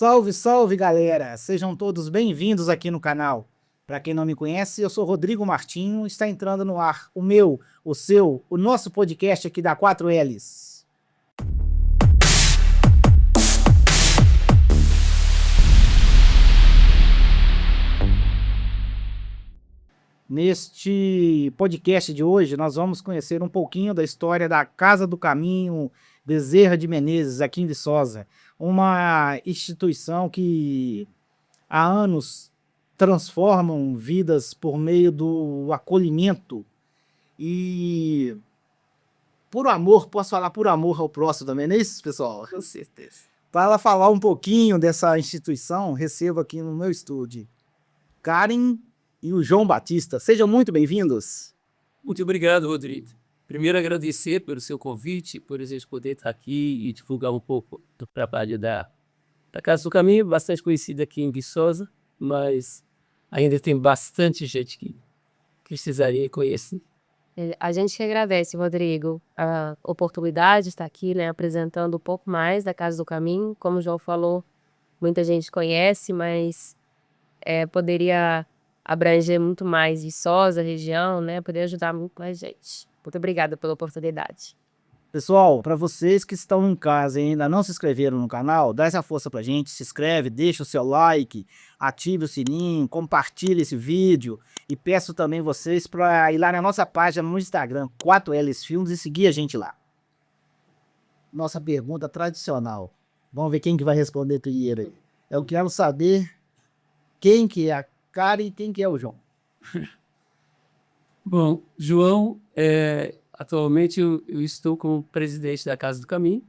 Salve, salve, galera! Sejam todos bem-vindos aqui no canal. Para quem não me conhece, eu sou Rodrigo Martinho, está entrando no ar o meu, o seu, o nosso podcast aqui da 4Ls. Neste podcast de hoje, nós vamos conhecer um pouquinho da história da Casa do Caminho Bezerra de Menezes, aqui em Viçosa. Uma instituição que há anos transformam vidas por meio do acolhimento e por amor, posso falar por amor ao próximo também, não é isso, pessoal? Com certeza. Para falar um pouquinho dessa instituição, recebo aqui no meu estúdio Karen e o João Batista. Sejam muito bem-vindos. Muito obrigado, Rodrigo. Primeiro, agradecer pelo seu convite, por a gente poder estar aqui e divulgar um pouco do trabalho da Casa do Caminho, bastante conhecida aqui em Viçosa, mas ainda tem bastante gente que precisaria conhecer. A gente que agradece, Rodrigo, a oportunidade de estar aqui, né, apresentando um pouco mais da Casa do Caminho. Como o João falou, muita gente conhece, mas poderia abranger muito mais Viçosa, região, né, poder ajudar muito mais gente. Muito obrigada pela oportunidade. Pessoal, para vocês que estão em casa e ainda não se inscreveram no canal, dá essa força pra gente, se inscreve, deixa o seu like, ative o sininho, compartilhe esse vídeo e peço também vocês para ir lá na nossa página no Instagram, 4Ls Filmes, e seguir a gente lá. Nossa pergunta tradicional. Vamos ver quem que vai responder primeiro aí. Eu quero saber quem que é a Karen e quem que é o João. Bom, João, atualmente eu estou como presidente da Casa do Caminho.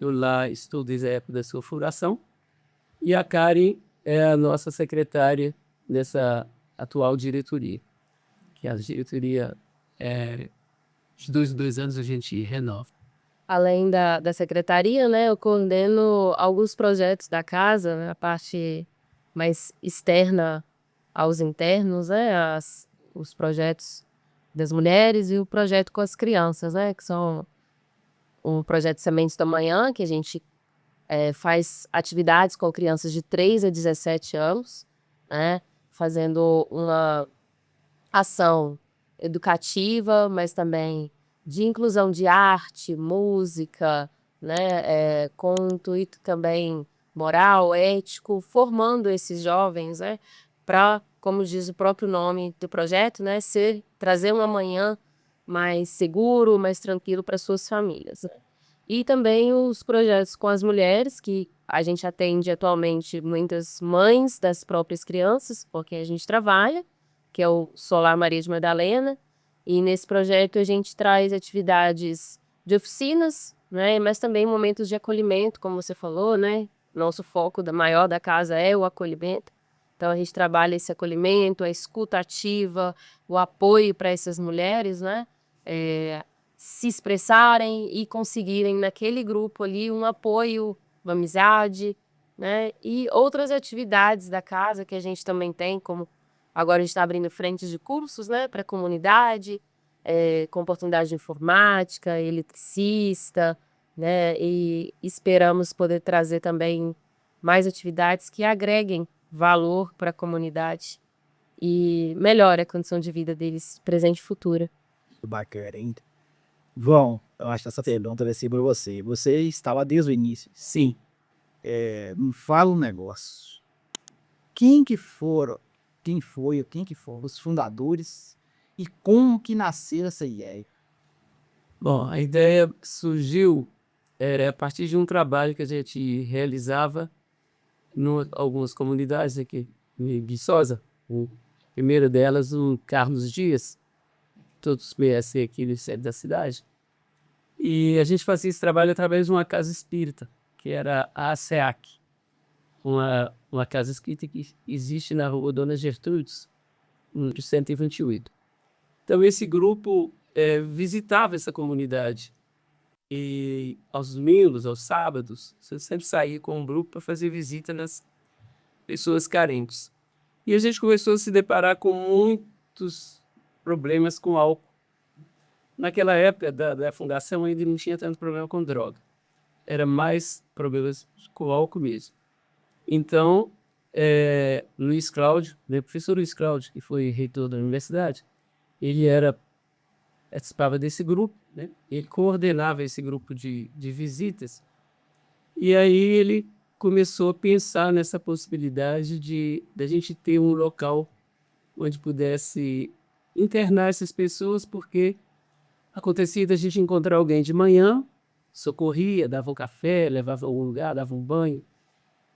Eu lá estou desde a época da sua fundação. E a Karen é a nossa secretária dessa atual diretoria. Que a diretoria, de 2 anos, a gente renova. Além da secretaria, né, eu coordeno alguns projetos da casa, né, a parte mais externa aos internos, né, os projetos das mulheres e o projeto com as crianças, né, que são o projeto Sementes da Manhã, que a gente faz atividades com crianças de 3 a 17 anos, né, fazendo uma ação educativa, mas também de inclusão de arte, música, né, com um intuito também moral, ético, formando esses jovens, né, para, como diz o próprio nome do projeto, né, trazer um amanhã mais seguro, mais tranquilo para suas famílias. E também os projetos com as mulheres, que a gente atende atualmente muitas mães das próprias crianças, porque a gente trabalha, que é o Solar Maria de Madalena, e nesse projeto a gente traz atividades de oficinas, né, mas também momentos de acolhimento, como você falou, né, nosso foco maior da casa é o acolhimento. Então, a gente trabalha esse acolhimento, a escuta ativa, o apoio para essas mulheres, né? Se expressarem e conseguirem naquele grupo ali um apoio, uma amizade, né? E outras atividades da casa que a gente também tem, como agora a gente está abrindo frentes de cursos, né, para a comunidade, com oportunidade de informática, eletricista, né? E esperamos poder trazer também mais atividades que agreguem valor para a comunidade e melhore a condição de vida deles, presente e futura. Bacana, hein? João, eu acho que essa pergunta vai ser para você. Você estava desde o início. Sim. Me fala um negócio. Quem foram os fundadores e como que nasceu essa ideia? Bom, a ideia surgiu a partir de um trabalho que a gente realizava em algumas comunidades aqui em Viçosa. A primeira delas, o Carlos Dias, todos conhecem aqui no centro da cidade. E a gente fazia esse trabalho através de uma casa espírita, que era a ASEAC, uma casa espírita que existe na rua Dona Gertrudes, número 128. Então, esse grupo visitava essa comunidade. E aos domingos, aos sábados, você sempre saía com um grupo para fazer visita nas pessoas carentes. E a gente começou a se deparar com muitos problemas com álcool. Naquela época da fundação ainda não tinha tanto problema com droga. Era mais problemas com álcool mesmo. Então, Luiz Cláudio, né, professor Luiz Cláudio, que foi reitor da universidade, ele participava desse grupo, né? Ele coordenava esse grupo de visitas, e aí ele começou a pensar nessa possibilidade de a gente ter um local onde pudesse internar essas pessoas, porque acontecia da gente encontrar alguém de manhã, socorria, dava um café, levava a algum lugar, dava um banho,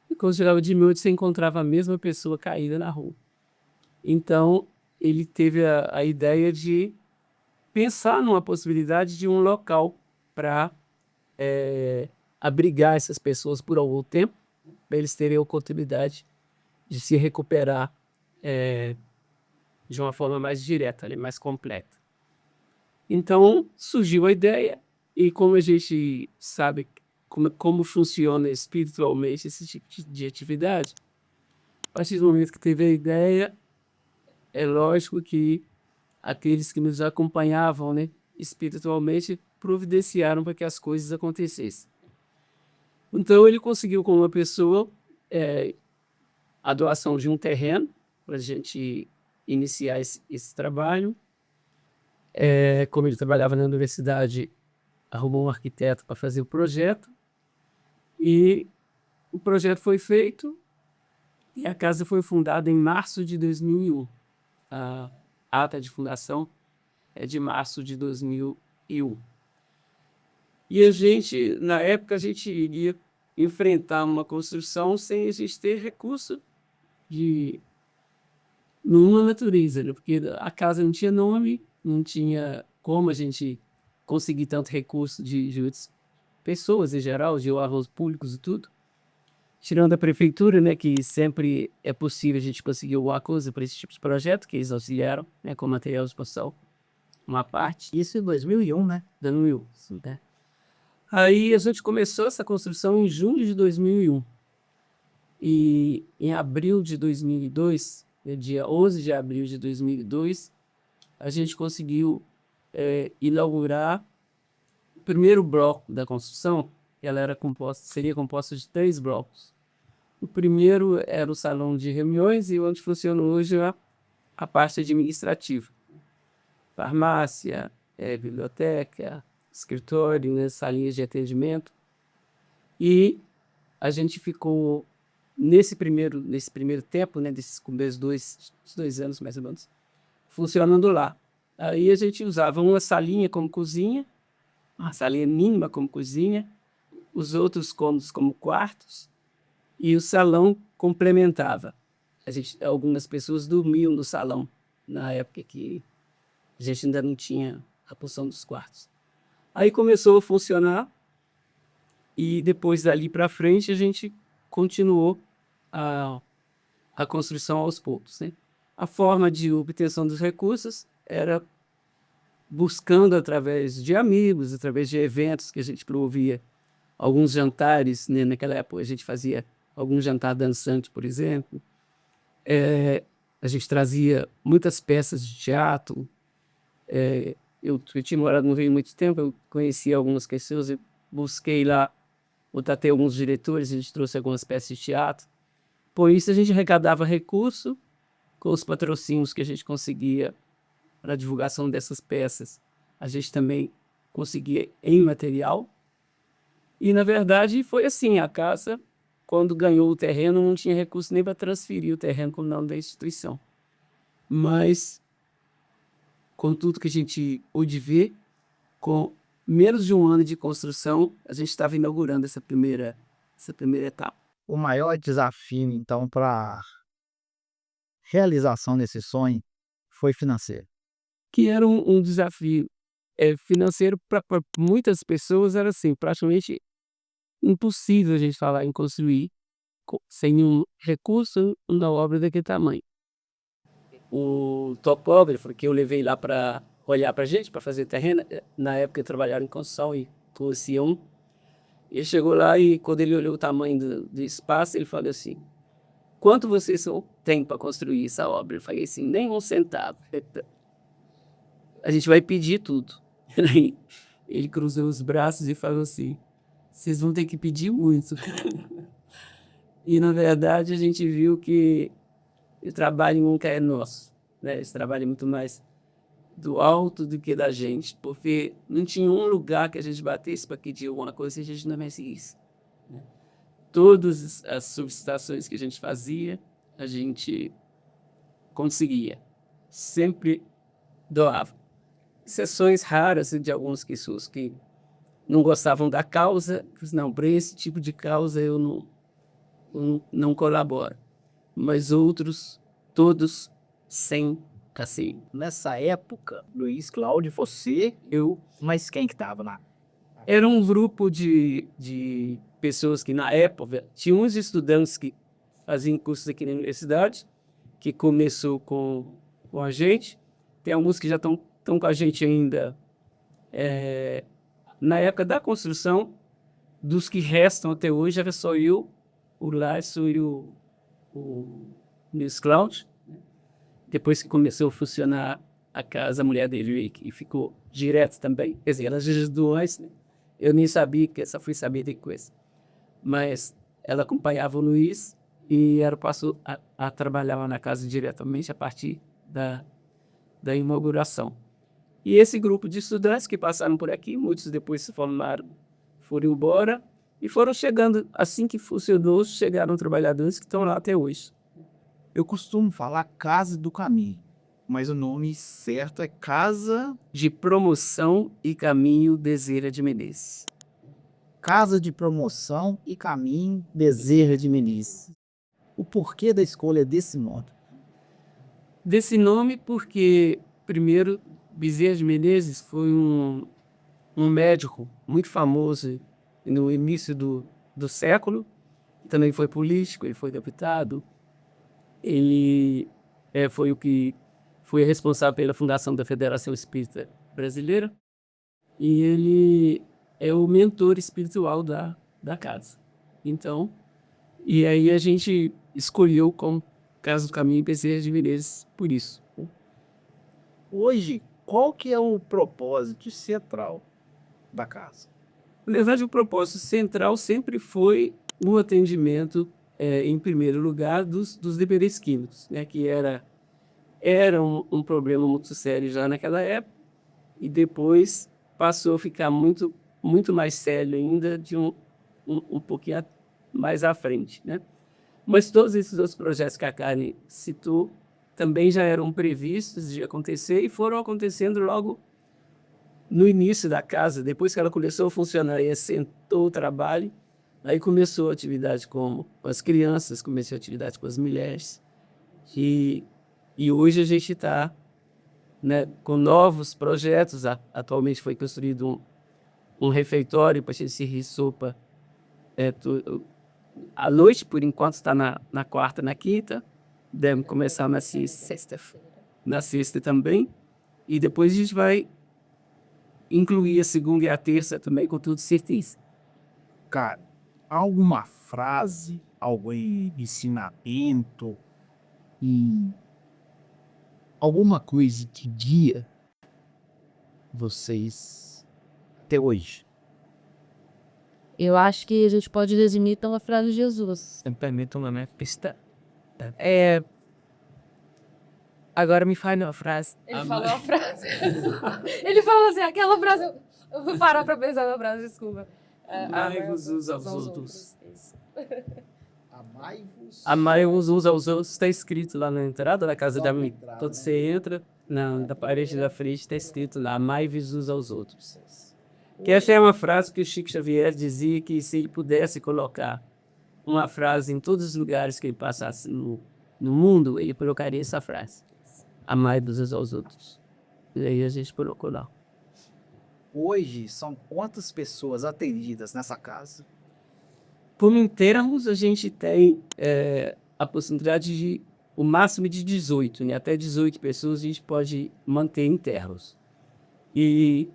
e quando chegava de noite você encontrava a mesma pessoa caída na rua. Então, ele teve a ideia de pensar numa possibilidade de um local para abrigar essas pessoas por algum tempo, para eles terem a oportunidade de se recuperar de uma forma mais direta, ali, mais completa. Então, surgiu a ideia, e como a gente sabe como funciona espiritualmente esse tipo de atividade, a partir do momento que teve a ideia, é lógico que aqueles que nos acompanhavam, né, espiritualmente, providenciaram para que as coisas acontecessem. Então, ele conseguiu com uma pessoa a doação de um terreno para a gente iniciar esse trabalho. Como ele trabalhava na universidade, arrumou um arquiteto para fazer o projeto, e o projeto foi feito e a casa foi fundada em março de 2001. A ata de fundação é de março de 2001. E a gente, na época, a gente iria enfrentar uma construção sem a gente ter recurso de nenhuma natureza, né? Porque a casa não tinha nome, não tinha como a gente conseguir tanto recurso de outras pessoas em geral, de órgãos públicos e tudo. Tirando a prefeitura, né, que sempre é possível a gente conseguir alguma coisa para esse tipo de projeto, que eles auxiliaram, né, com material de expansão, uma parte. Isso em 2001, né? Dando mil, né? Aí a gente começou essa construção em junho de 2001. E em abril de 2002, dia 11 de abril de 2002, a gente conseguiu inaugurar o primeiro bloco da construção. Ela seria composta de 3 blocos. O primeiro era o salão de reuniões, e onde funciona hoje a parte administrativa. Farmácia, biblioteca, escritório, né, salinhas de atendimento. E a gente ficou, nesse primeiro tempo, né, desses primeiros 2 anos mais ou menos, funcionando lá. Aí a gente usava uma salinha como cozinha, uma salinha mínima como cozinha, os outros cômodos como quartos, e o salão complementava. Algumas pessoas dormiam no salão, na época que a gente ainda não tinha a porção dos quartos. Aí começou a funcionar, e depois dali para frente a gente continuou a construção aos poucos, né? A forma de obtenção dos recursos era buscando através de amigos, através de eventos que a gente promovia, alguns jantares, né? Naquela época a gente fazia algum jantar dançante, por exemplo. A gente trazia muitas peças de teatro. Eu tinha morado no Rio há muito tempo, eu conhecia algumas pessoas, eu busquei lá, contatei alguns diretores, a gente trouxe algumas peças de teatro. Por isso a gente arrecadava recurso com os patrocínios que a gente conseguia para a divulgação dessas peças. A gente também conseguia em material. E, na verdade, foi assim, a casa, quando ganhou o terreno, não tinha recurso nem para transferir o terreno como nome da instituição. Mas, com tudo que a gente pôde ver, com menos de um ano de construção, a gente estava inaugurando essa primeira etapa. O maior desafio, então, para realização desse sonho foi financeiro. Que era um desafio financeiro para muitas pessoas, era assim, praticamente impossível a gente falar em construir sem nenhum recurso uma obra daquele tamanho. O topógrafo que eu levei lá para olhar para a gente, para fazer terreno, na época eu trabalhava em construção e conhecia um, ele chegou lá e quando ele olhou o tamanho do espaço, ele falou assim: quanto vocês têm para construir essa obra? Eu falei assim: nem um centavo. A gente vai pedir tudo. Ele cruzou os braços e falou assim: vocês vão ter que pedir muito. E, na verdade, a gente viu que o trabalho nunca é nosso, né? Esse trabalho é muito mais do alto do que da gente, porque não tinha um lugar que a gente batesse para pedir alguma coisa e a gente não conseguisse. Né? Todas as solicitações que a gente fazia, a gente conseguia. Sempre doava. Exceções raras de algumas pessoas que não gostavam da causa, não, para esse tipo de causa eu não colaboro. Mas outros, todos sem cacique. Nessa época, Luiz Cláudio, você, mas quem que tava lá? Era um grupo de pessoas que, na época, tinha uns estudantes que faziam cursos aqui na universidade, que começou com a gente. Tem alguns que já estão com a gente ainda na época da construção. Dos que restam até hoje, era só eu, o Lárcio e o Luiz Cláudio. Depois que começou a funcionar a casa, a mulher dele veio aqui e ficou direto também. Quer dizer, ela já ajudou antes, né? Eu nem sabia, que só fui saber depois. Mas ela acompanhava o Luiz e ela passou a trabalhar lá na casa diretamente a partir da inauguração. E esse grupo de estudantes que passaram por aqui, muitos depois se formaram, foram embora e foram chegando, assim que funcionou, chegaram trabalhadores que estão lá até hoje. Eu costumo falar Casa do Caminho, mas o nome certo é Casa De Promoção e Caminho Bezerra de Menezes. Casa de Promoção e Caminho Bezerra de Menezes. O porquê da escolha desse nome? Desse nome porque, primeiro, Bezerra de Menezes foi um médico muito famoso no início do século. Também foi político, ele foi deputado. Ele foi responsável pela fundação da Federação Espírita Brasileira. E ele é o mentor espiritual da casa. Então, e aí a gente escolheu como Casa do Caminho Bezerra de Menezes por isso. Hoje, qual que é o propósito central da casa? Na verdade, o propósito central sempre foi o atendimento, em primeiro lugar, dos dependentes químicos, né, que era um problema muito sério já naquela época, e depois passou a ficar muito, muito mais sério ainda de um pouquinho mais à frente. Né? Mas todos esses outros projetos que a Karen citou também já eram previstos de acontecer e foram acontecendo logo no início da casa. Depois que ela começou a funcionar e assentou o trabalho, aí começou a atividade com as crianças, começou a atividade com as mulheres. E hoje a gente está, né, com novos projetos. Atualmente foi construído um refeitório para a gente servir sopa à noite, por enquanto está na quarta, na quinta. Deve começar na sexta-feira. Na sexta também. E depois a gente vai incluir a segunda e a terça também, com tudo certeza. Cara, alguma frase, algum ensinamento, alguma coisa que guia vocês até hoje? Eu acho que a gente pode resumir pela frase de Jesus. Me permitam uma pista. Agora me fale uma frase. Ele falou a frase. Ele falou assim, aquela frase. Eu vou parar pra pensar na frase, desculpa. Amai-vos uns aos outros. Isso. Amai-vos. Amai-vos uns aos outros está escrito lá na entrada da casa da minha. Quando você entra, na parede da frente está escrito lá, amai-vos uns aos outros. Que essa é uma frase que o Chico Xavier dizia que se ele pudesse colocar uma frase em todos os lugares que ele passasse no mundo, ele colocaria essa frase. Amai-vos uns aos outros. E aí a gente colocou lá. Hoje são quantas pessoas atendidas nessa casa? Como em termos, a gente tem a possibilidade de o máximo de 18, né? Até 18 pessoas a gente pode manter em termos. E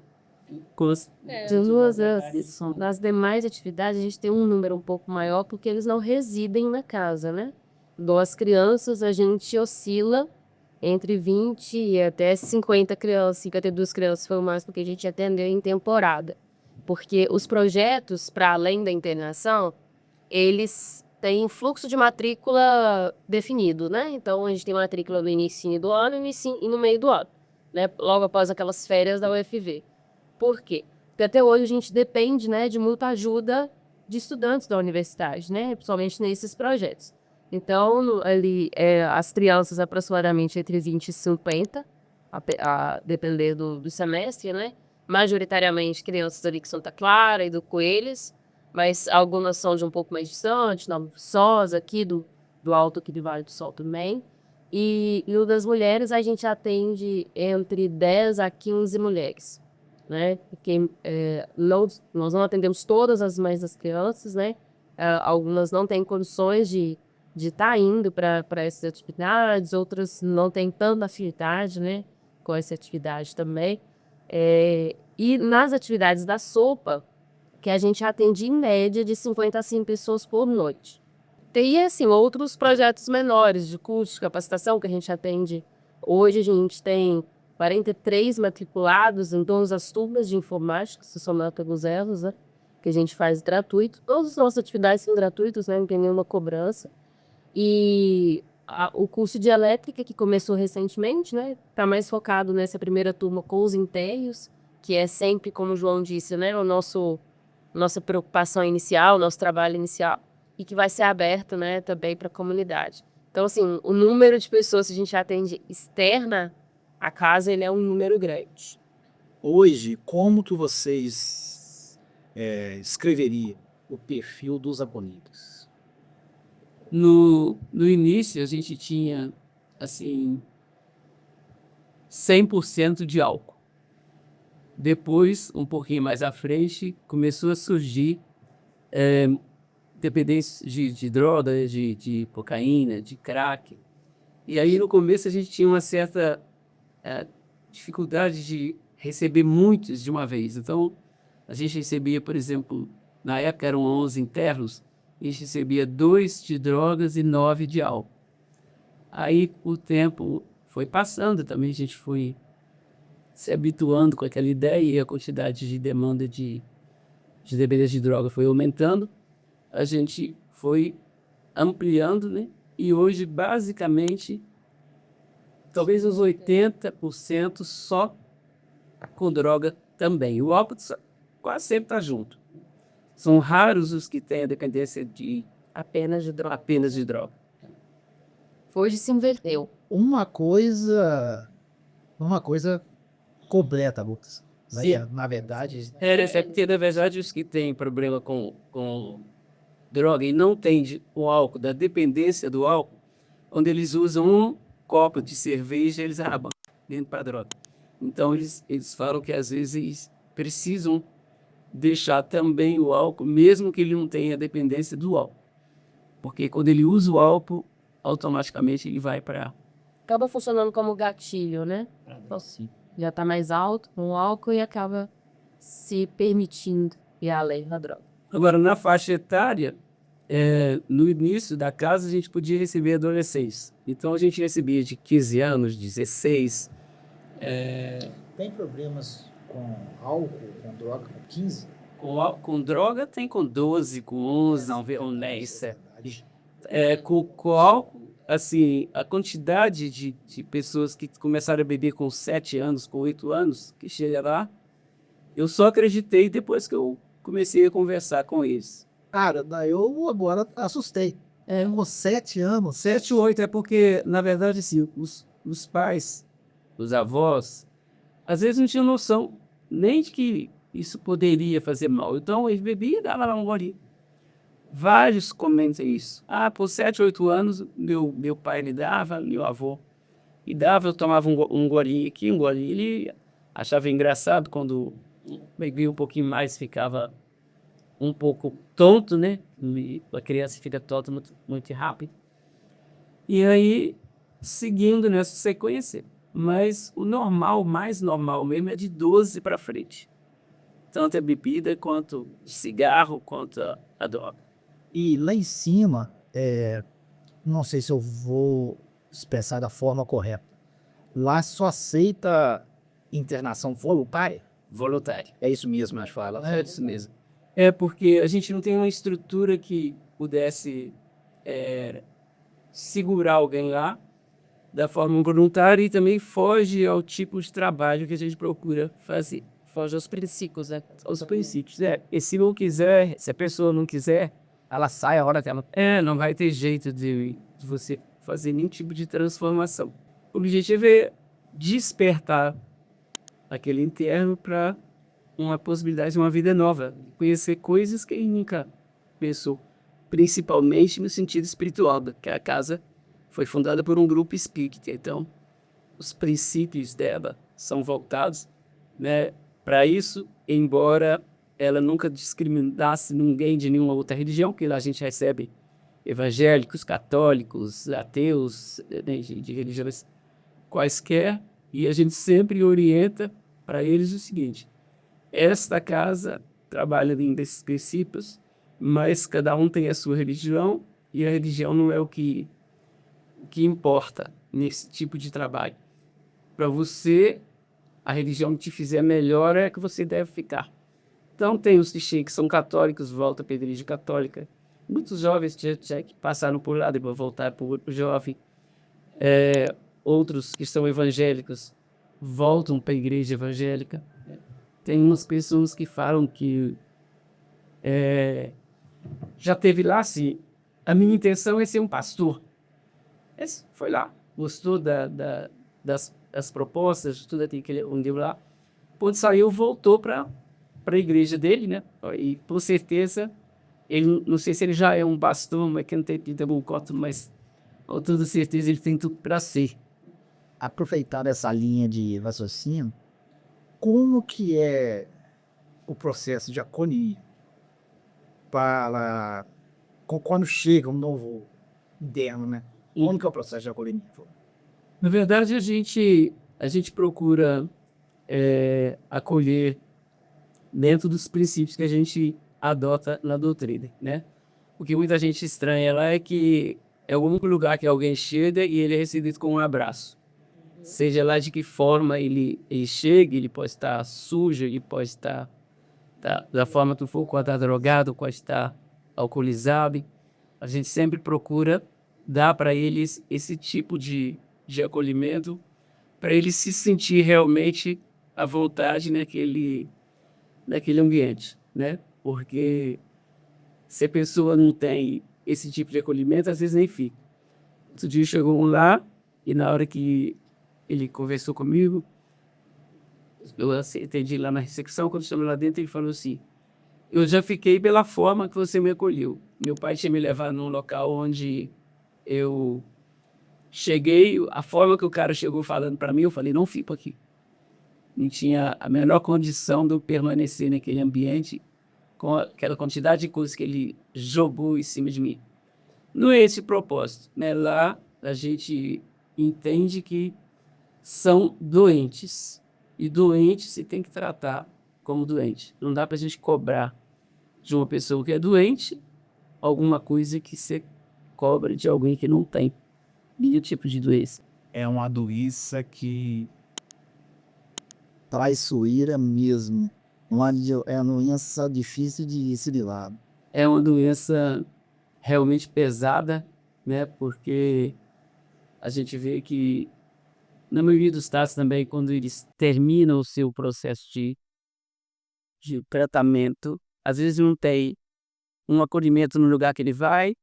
Nas demais atividades, a gente tem um número um pouco maior porque eles não residem na casa, né? Das crianças, a gente oscila entre 20 e até 50 crianças, 52 crianças foi o mais porque a gente atendeu em temporada. Porque os projetos, para além da internação, eles tem fluxo de matrícula definido, né? Então, a gente tem matrícula no início do ano e no meio do ano, né? Logo após aquelas férias da UFV. Por quê? Porque até hoje a gente depende, né, de muita ajuda de estudantes da universidade, né? Principalmente nesses projetos. Então, ali, as crianças aproximadamente entre 20 e 50, a depender do semestre, né? Majoritariamente crianças ali que Santa Clara e do Coelhos, mas algumas são de um pouco mais distante, Nova Viçosa, aqui do Alto, aqui do Vale do Sol também. E o das mulheres, a gente atende entre 10 a 15 mulheres, né? Porque nós não atendemos todas as mães das crianças, né? Algumas não têm condições de estar indo para essas atividades, outras não têm tanta afinidade, né, com essa atividade também. E nas atividades da sopa, que a gente atende em média de 50 a 100 pessoas por noite. Tem, assim, outros projetos menores de curso de capacitação que a gente atende. Hoje a gente tem 43 matriculados em todas as turmas de informática, se somar todos elas, né, que a gente faz gratuito. Todas as nossas atividades são gratuitas, né, não tem nenhuma cobrança. E o curso de elétrica, que começou recentemente, né, está mais focado nessa primeira turma com os internos, que é sempre, como o João disse, né, nossa preocupação inicial, nosso trabalho inicial, e que vai ser aberto, né, também para a comunidade. Então, assim, o número de pessoas que a gente atende externa à casa, ele é um número grande. Hoje, como que vocês escreveriam o perfil dos abonidos? No início, a gente tinha, assim, 100% de álcool. Depois, um pouquinho mais à frente, começou a surgir dependência de droga, de cocaína, de crack. E aí, no começo, a gente tinha uma certa dificuldade de receber muitos de uma vez. Então, a gente recebia, por exemplo, na época eram 11 internos, a gente recebia 2 de drogas e 9 de álcool. Aí, o tempo foi passando também, a gente foi se habituando com aquela ideia e a quantidade de demanda de dependência de droga foi aumentando. A gente foi ampliando, né? E hoje, basicamente, talvez uns 80% só com droga também. O álcool quase sempre está junto. São raros os que têm a dependência de Apenas de droga. apenas de droga. Hoje se inverteu. Uma coisa completa, Lucas. Sim. Na verdade, É porque, na verdade, os que têm problema com droga e não têm o álcool, da dependência do álcool, onde eles usam um copo de cerveja, eles acabam dentro para droga. Então, eles falam que, às vezes, precisam deixar também o álcool, mesmo que ele não tenha dependência do álcool. Porque quando ele usa o álcool, automaticamente ele vai para... Acaba funcionando como gatilho, né? Já está mais alto com o álcool e acaba se permitindo ir além da droga. Agora, na faixa etária, no início da casa, a gente podia receber adolescentes. Então, a gente recebia de 15 anos, 16. tem problemas com álcool, com droga, com 15? Com droga, tem com 12, com 11, não, com 10. Com álcool, assim, a quantidade de pessoas que começaram a beber com 7 anos, com 8 anos, que chega lá, eu só acreditei depois que eu comecei a conversar com eles. Cara, daí eu agora assustei. Com 7 anos. 7 ou 8 é porque, na verdade, assim, os pais, os avós, às vezes não tinham noção nem de que isso poderia fazer mal. Então, eles bebiam e davam lá um golinho. Vários comentam isso. Por 7, 8 anos, meu pai me dava, meu avô me dava, eu tomava um golinho aqui, um golinho. Ele achava engraçado quando bebia um pouquinho mais, ficava um pouco tonto, né? A criança fica tonta muito, muito rápido. E aí, seguindo nessa sequência. Mas o normal, mais normal mesmo, é de 12 para frente. Tanto a bebida, quanto o cigarro, quanto a droga. E lá em cima, não sei se eu vou expressar da forma correta. Lá só aceita internação voluntária? Voluntário. É isso mesmo, acho que fala. É isso mesmo. É porque a gente não tem uma estrutura que pudesse segurar alguém lá da forma voluntária e também foge ao tipo de trabalho que a gente procura fazer. Foge aos princípios, né? Aos princípios. E se não quiser, se a pessoa não quiser, Ela sai a hora que ela... não vai ter jeito de você fazer nenhum tipo de transformação. O objetivo é despertar aquele interno para uma possibilidade de uma vida nova, conhecer coisas que ele nunca pensou, principalmente no sentido espiritual, que a casa foi fundada por um grupo espírita, então os princípios dela são voltados, né, para isso, embora ela nunca discriminasse ninguém de nenhuma outra religião, que lá a gente recebe evangélicos, católicos, ateus, né, de religiões quaisquer, e a gente sempre orienta para eles o seguinte: esta casa trabalha dentro desses princípios, mas cada um tem a sua religião, e a religião não é o que importa nesse tipo de trabalho. Para você, a religião que te fizer melhor é que você deve ficar. Então tem os que são católicos, voltam para a igreja católica. Muitos jovens já que passaram por lá, depois voltaram para o outro jovem. Outros que são evangélicos voltam para a igreja evangélica. Tem umas pessoas que falam que já teve lá, assim, a minha intenção é ser um pastor. Esse foi lá, gostou das propostas, tudo aquilo onde deu lá. Quando saiu, voltou para a igreja dele, né? E com certeza, ele, não sei se ele já é um pastor, mas que não tem bom coto, mas com toda certeza ele tem tudo para ser. Aproveitar essa linha de raciocínio, como que é o processo de acolhimento para quando chega um novo interno, né? Como que é o processo de acolhimento? Na verdade, a gente procura acolher dentro dos princípios que a gente adota na doutrina, né? O que muita gente estranha lá é que é o único lugar que alguém chega e ele é recebido com um abraço. Seja lá de que forma ele chega, ele pode estar sujo, ele pode estar da forma que for, pode estar drogado, pode estar alcoolizado. A gente sempre procura dar para eles esse tipo de acolhimento, para ele se sentir realmente à vontade naquele ambiente, né? Porque se a pessoa não tem esse tipo de acolhimento, às vezes nem fica. Outro dia chegou um lá e na hora que ele conversou comigo, eu atendi lá na recepção, quando chamei lá dentro, ele falou assim: eu já fiquei pela forma que você me acolheu. Meu pai tinha me levado num local onde eu cheguei, a forma que o cara chegou falando para mim, eu falei, não fico aqui. Não tinha a menor condição de eu permanecer naquele ambiente com aquela quantidade de coisas que ele jogou em cima de mim. Não é esse o propósito, né? Lá a gente entende que são doentes. E doente se tem que tratar como doente. Não dá para a gente cobrar de uma pessoa que é doente alguma coisa que você cobra de alguém que não tem nenhum tipo de doença. É uma doença que Traiçoeira mesmo. É uma doença difícil de se lidar. É uma doença realmente pesada, né? Porque a gente vê que, na maioria dos casos também, quando eles terminam o seu processo de tratamento, às vezes não tem um acolhimento no lugar que ele vai,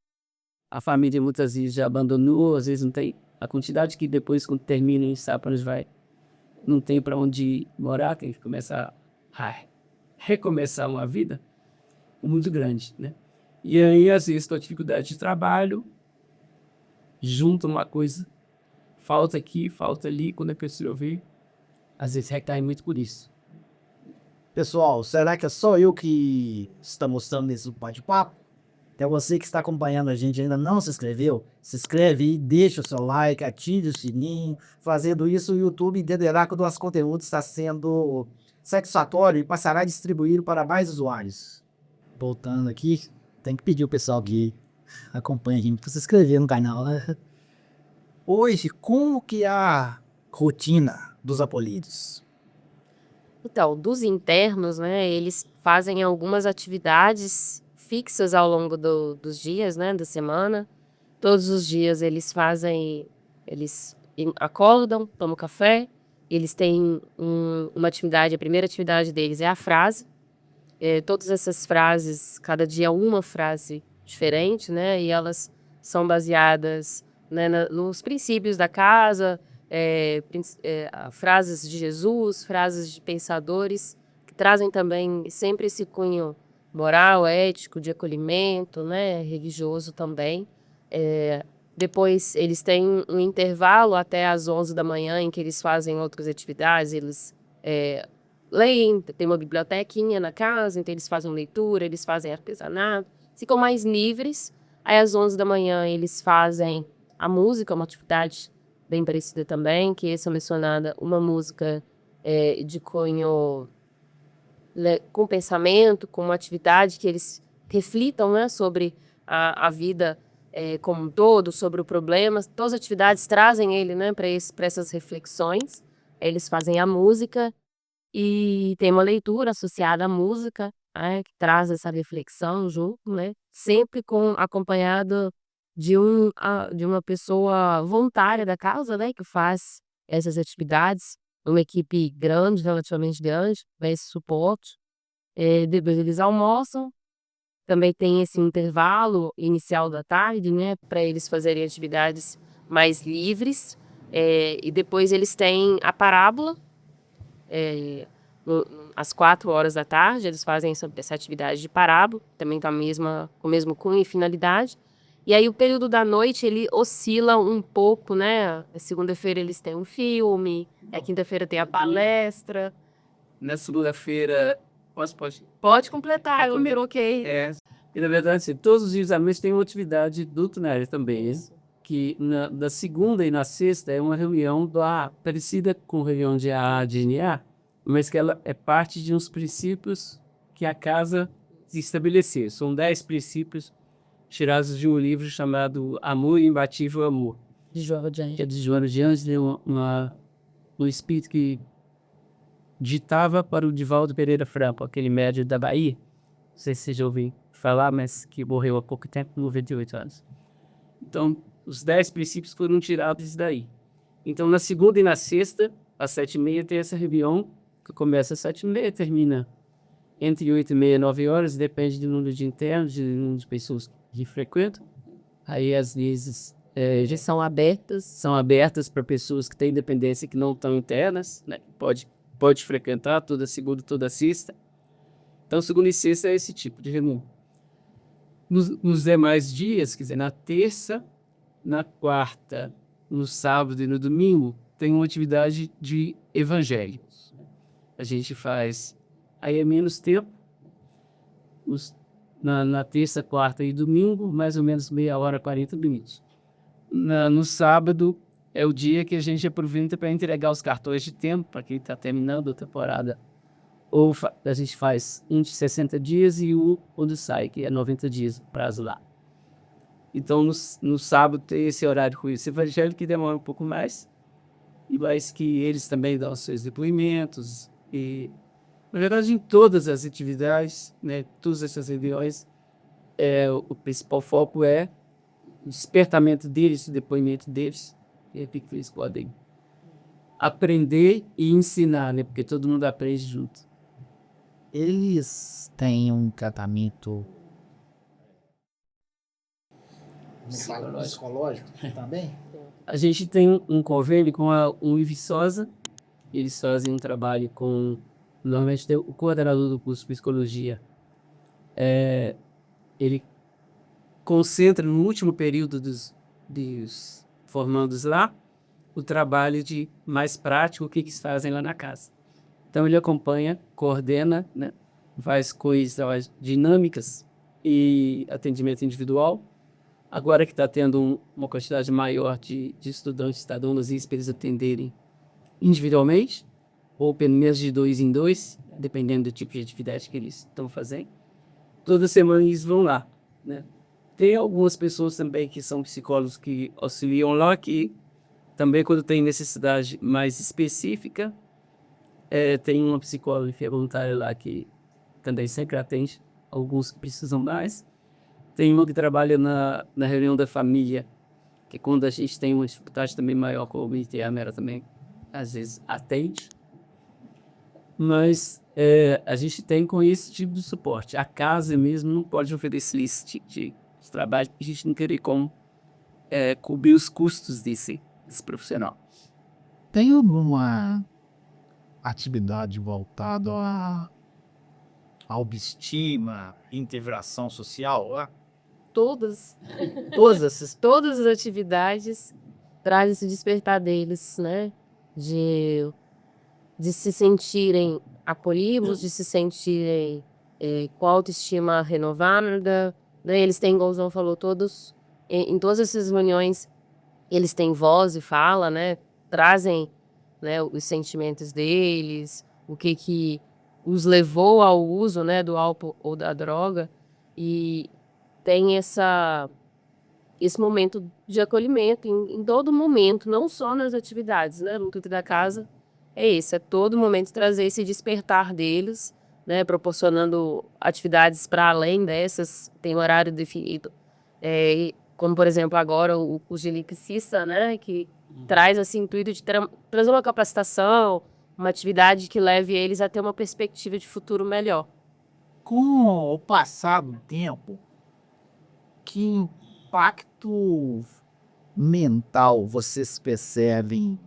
a família muitas vezes já abandonou, às vezes não tem a quantidade que depois, quando termina em Sáparas, não tem para onde morar, que a gente começa a recomeçar uma vida muito grande, né? E aí, às vezes, com a dificuldade de trabalho, junta uma coisa, falta aqui, falta ali, quando a pessoa vê, às vezes recai muito por isso. Pessoal, será que é só eu que está mostrando nesse bate-papo? Até você que está acompanhando a gente e ainda não se inscreveu, se inscreve aí, deixa o seu like, ative o sininho. Fazendo isso, o YouTube entenderá que o nosso conteúdo está sendo satisfatório e passará a distribuir para mais usuários. Voltando aqui, tem que pedir o pessoal que acompanha a gente para se inscrever no canal, né? Hoje, como que é a rotina dos apolídeos? Então, dos internos, né, eles fazem algumas atividades fixas ao longo dos dias, né, da semana. Todos os dias eles acordam, tomam café, eles têm uma atividade, a primeira atividade deles é a frase. Todas essas frases, cada dia uma frase diferente, né? E elas são baseadas, né, nos princípios da casa, frases de Jesus, frases de pensadores, que trazem também sempre esse cunho moral, ético, de acolhimento, né? Religioso também. Depois eles têm um intervalo até às 11 da manhã em que eles fazem outras atividades, eles leem, tem uma bibliotequinha na casa, então eles fazem leitura, eles fazem artesanato, ficam mais livres. Aí às 11 da manhã eles fazem a música, uma atividade bem parecida também, que essa mencionada, uma música de cunho com pensamento, com uma atividade que eles reflitam, né, sobre a vida como um todo, sobre o problema. Todas as atividades trazem ele, né, para essas reflexões. Eles fazem a música e tem uma leitura associada à música, né, que traz essa reflexão junto, né, sempre acompanhado de uma pessoa voluntária da causa, né, que faz essas atividades, uma equipe grande, relativamente grande, para esse suporte. Depois eles almoçam, também tem esse intervalo inicial da tarde, né, para eles fazerem atividades mais livres. E depois eles têm a parábola, às 4 horas da tarde, eles fazem essa atividade de parábola, também com o mesmo cunho e finalidade. E aí o período da noite, ele oscila um pouco, né? Na segunda-feira eles têm um filme, na quinta-feira tem a palestra. Na segunda-feira, pode. Pode completar, eu me ok. E na verdade, assim, todos os dias à noite tem uma atividade doutrinária também, hein? Que na segunda e na sexta é uma reunião parecida com a reunião de AA, de NA, mas que ela é parte de uns princípios que a casa se estabeleceu. São 10 princípios tirados de um livro chamado Amor e Imbatível Amor. De Joana de Anjos. Que é de Joana de Anjos, um espírito que ditava para o Divaldo Pereira Franco, aquele médium da Bahia. Não sei se você já ouviu falar, mas que morreu há pouco tempo, 98 anos. Então, os 10 princípios foram tirados daí. Então, na segunda e na sexta, às 7h30, tem essa reunião, que começa às 7h30, termina entre 8h30 e 9h, depende do número de internos, do número de pessoas que frequentam. Aí, às vezes, Já são abertas. são abertas para pessoas que têm dependência que não estão internas, né? Pode frequentar toda segunda, toda sexta. Então, segunda e sexta é esse tipo de reunião. Nos demais dias, quer dizer, na terça, na quarta, no sábado e no domingo, tem uma atividade de evangelhos. A gente faz, aí é menos tempo, na terça, quarta e domingo, mais ou menos meia hora, 40 minutos. No sábado é o dia que a gente aproveita para entregar os cartões de tempo, para quem está terminando a temporada. Ou a gente faz um de 60 dias e o do SAI, que é 90 dias o prazo lá. Então, no sábado tem esse horário com esse evangelho que demora um pouco mais, mas que eles também dão os seus depoimentos. E, na verdade, em todas as atividades, né, todas essas reuniões, o principal foco é o despertamento deles, o depoimento deles, e é que eles podem aprender e ensinar, né, porque todo mundo aprende junto. Eles têm um tratamento psicológico também? A gente tem um convênio com a Viçosa. Eles fazem um trabalho com... Normalmente tem o coordenador do curso de psicologia. Ele concentra no último período dos formandos lá o trabalho de mais prático, o que eles fazem lá na casa. Então ele acompanha, coordena, né, faz coisas dinâmicas e atendimento individual. Agora que está tendo uma quantidade maior de estudantes, está dando as para eles atenderem individualmente, ou pelo menos de 2 em 2, dependendo do tipo de atividade que eles estão fazendo. Toda semana eles vão lá, né? Tem algumas pessoas também que são psicólogos que auxiliam lá, que também quando tem necessidade mais específica, tem uma psicóloga voluntária lá que também sempre atende alguns que precisam mais. Tem uma que trabalha na reunião da família, que quando a gente tem uma dificuldade também maior com o ITM, ela também, às vezes, atende. Mas a gente tem com esse tipo de suporte. A casa mesmo não pode oferecer esse tipo de trabalho, porque a gente não querer como cobrir os custos desse profissional. Tem alguma atividade voltada à autoestima, integração social? Todas, Todas essas. todas as atividades trazem esse despertar deles, né? De se sentirem acolhidos, de se sentirem com a autoestima renovada, né? Eles têm, igual o João falou, todos, em todas essas reuniões, eles têm voz e fala, né? Trazem, né, os sentimentos deles, o que os levou ao uso, né, do álcool ou da droga, e tem esse momento de acolhimento em todo momento, não só nas atividades, né? No Tudo da Casa é esse, é todo momento trazer esse despertar deles, né? Proporcionando atividades para além dessas, tem horário definido. Como, por exemplo, agora o curso de eletricista, né? Que traz esse intuito de trazer uma capacitação, uma atividade que leve eles a ter uma perspectiva de futuro melhor. Com o passar do tempo, que impacto mental vocês percebem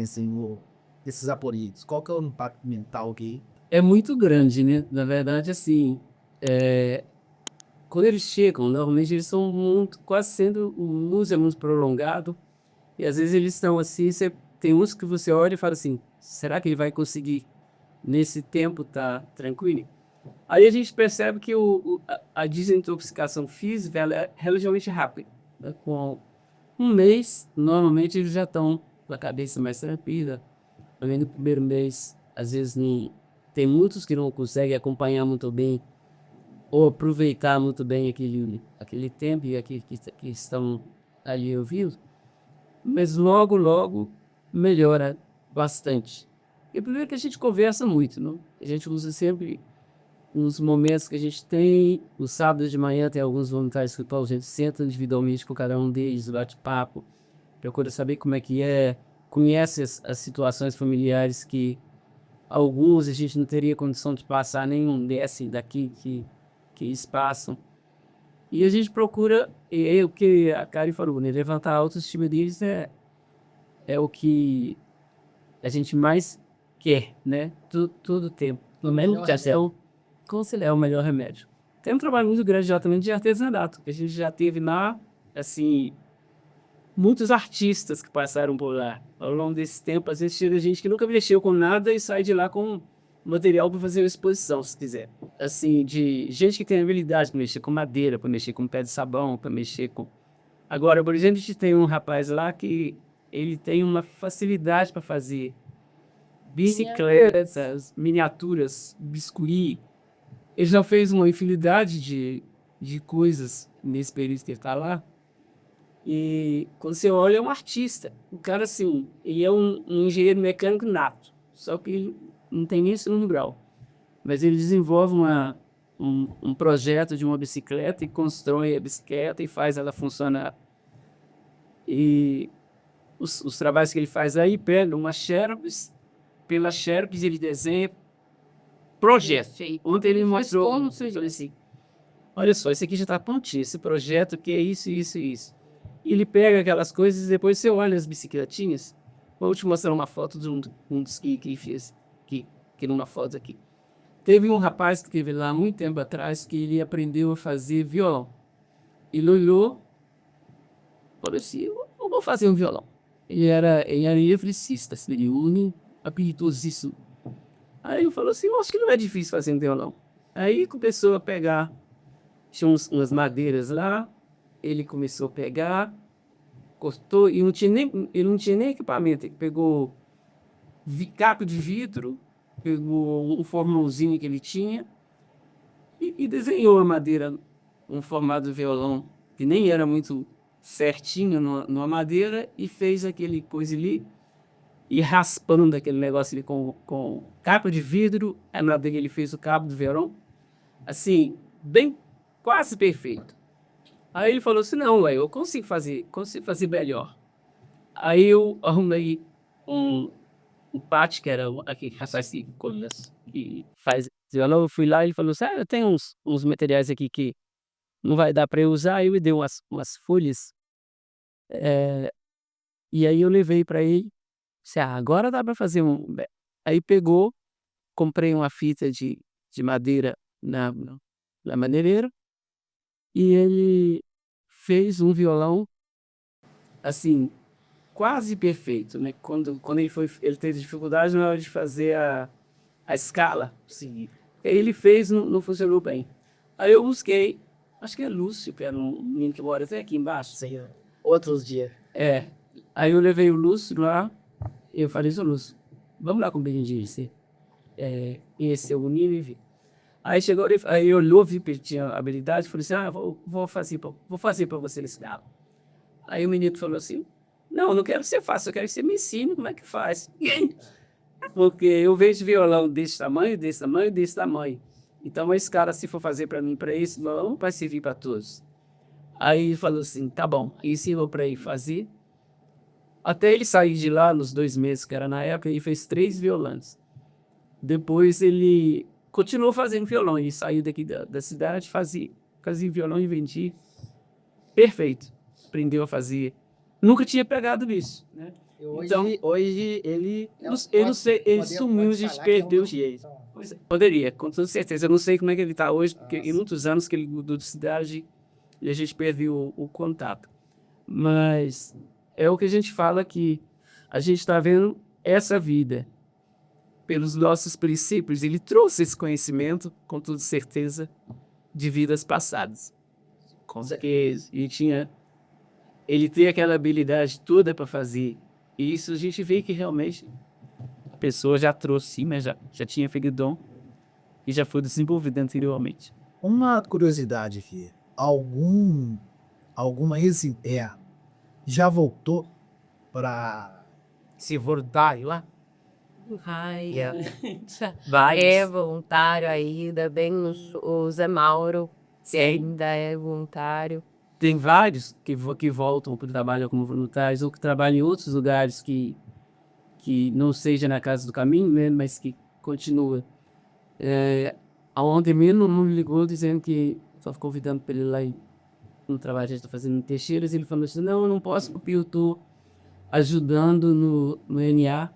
assim, esses aporidos? Qual que é o impacto mental que... É muito grande, né? Na verdade, assim, quando eles chegam, normalmente eles são quase sendo, o uso é muito prolongado, e às vezes eles estão assim, tem uns que você olha e fala assim, será que ele vai conseguir, nesse tempo, tá tranquilo? Aí a gente percebe que a desintoxicação física ela é relativamente rápida, né? Com um mês, normalmente eles já estão com a cabeça mais tranquila. Também no primeiro mês, às vezes tem muitos que não conseguem acompanhar muito bem ou aproveitar muito bem aquele tempo e que estão ali ouvindo, mas logo melhora bastante. E primeiro que a gente conversa muito, não? A gente usa sempre nos momentos que a gente tem, os sábados de manhã tem alguns voluntários que a gente senta individualmente com cada um deles, bate papo, procura saber como é que conhece as situações familiares que alguns a gente não teria condição de passar nenhum desse daqui que eles passam. E a gente procura, e o que a Karen falou, né, levantar a autoestima deles é o que a gente mais quer, né? Todo tempo. No menos conciliar é o melhor remédio. Tem um trabalho muito grande já também de artesanato, que a gente já teve lá, assim, muitos artistas que passaram por lá. Ao longo desse tempo, às vezes chega gente que nunca mexeu com nada e sai de lá com material para fazer uma exposição, se quiser. Assim, de gente que tem habilidade para mexer com madeira, para mexer com pé de sabão, para mexer com... Agora, por exemplo, a gente tem um rapaz lá que ele tem uma facilidade para fazer bicicletas, miniaturas, biscuit. Ele já fez uma infinidade de coisas nesse período que ele está lá. E quando você olha, é um artista. O cara, assim, ele é um engenheiro mecânico nato. Só que ele não tem nem segundo grau. Mas ele desenvolve um projeto de uma bicicleta e constrói a bicicleta e faz ela funcionar. E os trabalhos que ele faz aí, pega uma Xerox, pela Xerox ele desenha projeto. Ontem ele mostrou, assim, olha só, esse aqui já está prontinho, esse projeto que é isso. E ele pega aquelas coisas e depois você olha as bicicletinhas. Vou te mostrar uma foto de um dos que ele fez, que numa foto aqui. Teve um rapaz que esteve lá há muito tempo atrás que ele aprendeu a fazer violão. Ele olhou, falou assim, eu vou fazer um violão. Ele era eletricista, ele une habilidosíssimo. Aí eu falou assim, eu acho que não é difícil fazer um violão. Aí começou a pegar, tinha umas madeiras lá, ele começou a pegar, cortou, e ele não tinha nem equipamento, ele pegou caco de vidro, pegou um formãozinho que ele tinha e desenhou a madeira, um formato de violão, que nem era muito certinho numa madeira, e fez aquele coisa ali, e raspando aquele negócio ali com capa de vidro, a madeira ele fez o cabo do violão, assim, bem, quase perfeito. Aí ele falou assim, não, ué, eu consigo fazer melhor. Aí eu arrumei um Pat, que era aqui, raças colunas, que faz violão. Eu fui lá e ele falou assim, eu tenho uns materiais aqui que não vai dar para eu usar. Aí eu me deu umas folhas, e aí eu levei para ele. Disse, agora dá para fazer um. Aí pegou, comprei uma fita de madeira na madeireira, e ele fez um violão, assim, quase perfeito, né? Quando ele teve dificuldade na hora de fazer a escala, assim, aí ele fez, não funcionou bem. Aí eu busquei, acho que é Lúcio, que era um menino que mora até aqui embaixo. Sim, outros dias. Aí eu levei o Lúcio lá, eu falei, seu Lúcio, vamos lá comigo de você. Esse é o Nínive. Aí chegou, aí olhou, viu que ele tinha habilidade, falou assim, vou fazer para você esse escala. Aí o menino falou assim, não quero que você faça, eu quero que você me ensine como é que faz. Porque eu vejo violão desse tamanho, desse tamanho, desse tamanho. Então, esse cara, se for fazer para mim, para esse violão, vai servir para todos. Aí ele falou assim, tá bom. Aí ensinou para ele fazer. Até ele sair de lá, nos 2 meses que era na época, ele fez 3 violões. Depois ele continuou fazendo violão. Ele saiu daqui da cidade, fazia violão e vendia. Perfeito. Aprendeu a fazer. Nunca tinha pegado nisso, né? Hoje ele... Eu não sei, ele sumiu, a gente perdeu o jeito. Poderia, com toda certeza. Eu não sei como é que ele está hoje, porque em muitos anos que ele mudou de cidade e a gente perdeu o contato. Mas é o que a gente fala, que a gente está vendo essa vida pelos nossos princípios. Ele trouxe esse conhecimento, com toda certeza, de vidas passadas. Com certeza. Ele tem aquela habilidade toda para fazer. E isso a gente vê que realmente a pessoa já trouxe, sim, mas já tinha feito dom e já foi desenvolvido anteriormente. Uma curiosidade aqui. Alguma ex-interna já voltou para se voluntário lá. Ai, Vários. é voluntário ainda, bem o Zé Mauro Sim. ainda é voluntário. Tem vários que voltam para o trabalho como voluntários ou que trabalham em outros lugares que não seja na Casa do Caminho, né, mas que continua. Ontem mesmo não me ligou dizendo que só convidando para ele lá no trabalho que a gente está fazendo em Teixeiras. Ele falou assim, não, eu não posso porque eu estou ajudando no NA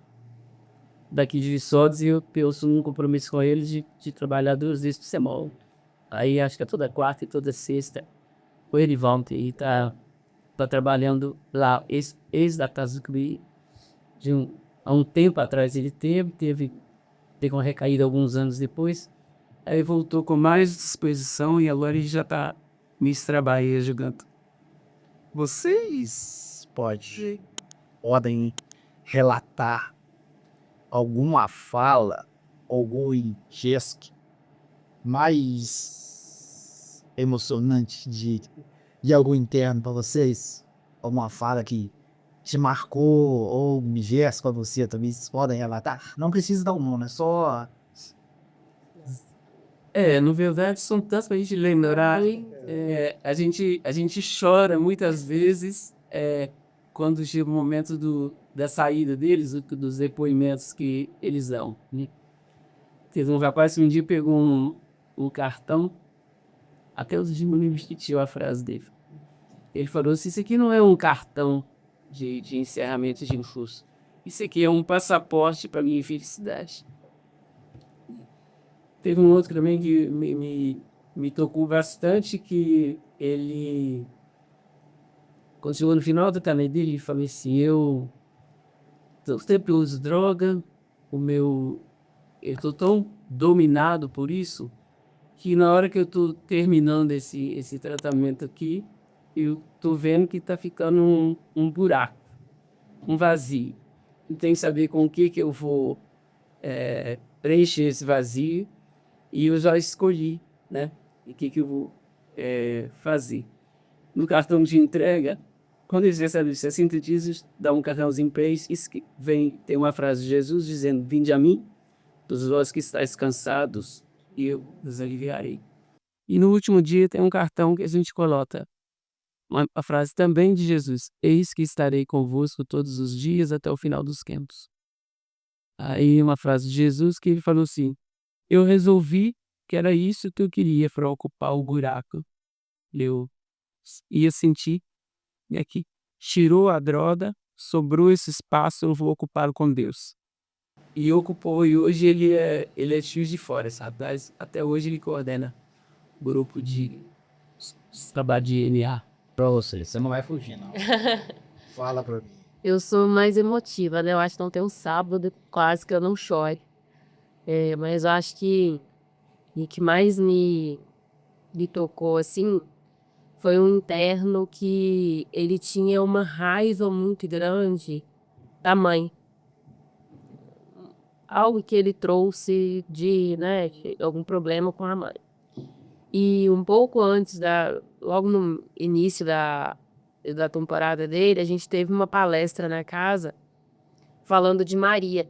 daqui de Viçosa e eu assumo um compromisso com ele de trabalhar 2 vezes por semana. Aí acho que é toda quarta e toda sexta. O Erivaldo aí tá trabalhando lá, ex da Casa do Caminho. Há um tempo atrás ele teve uma recaída alguns anos depois. Aí voltou com mais disposição e agora ele já está nesse trabalho ajudando. vocês podem relatar alguma fala, algum gesto mais emocionante de algum interno para vocês? Alguma fala que te marcou ou um gesto para você também? Vocês podem relatar? Não precisa dar um nome, é só... Na verdade, são tantos para a gente lembrar. A gente chora muitas vezes quando chega o momento da saída deles, dos depoimentos que eles dão, né? Teve um rapaz que um dia pegou um cartão, até os dias me repetiu a frase dele. Ele falou assim, isso aqui não é um cartão de encerramento de curso. Isso aqui é um passaporte para minha felicidade. Teve um outro também que me tocou bastante, que ele, quando chegou no final da carne dele, ele falou assim, eu sempre uso droga, eu estou tão dominado por isso, que na hora que eu estou terminando esse tratamento aqui, eu estou vendo que está ficando um buraco, um vazio. Eu tenho que saber com o que eu vou preencher esse vazio. E eu já escolhi, né? O que eu vou fazer. No cartão de entrega, quando eles recebem 60 dias, dá um cartãozinho para eles. Isso que tem uma frase de Jesus dizendo, vinde a mim, todos vós que estáis cansados, e eu vos aliviarei. E no último dia tem um cartão que a gente coloca a frase também de Jesus: Eis que estarei convosco todos os dias até o final dos tempos. Aí uma frase de Jesus que ele falou assim: eu resolvi que era isso que eu queria para ocupar o buraco. Eu ia sentir, e aqui tirou a droga, sobrou esse espaço, eu vou ocupá-lo com Deus. E ocupou, e hoje ele é Juiz de Fora, sabe? Mas até hoje ele coordena grupo de trabalho de NA. Pra você não vai fugir, não. Fala pra mim. Eu sou mais emotiva, né? Eu acho que não tem um sábado quase que eu não chore. Mas eu acho que o que mais me tocou, assim, foi um interno que ele tinha uma raiva muito grande da mãe. Algo que ele trouxe né, de algum problema com a mãe. E um pouco antes, logo no início da temporada dele, a gente teve uma palestra na casa falando de Maria.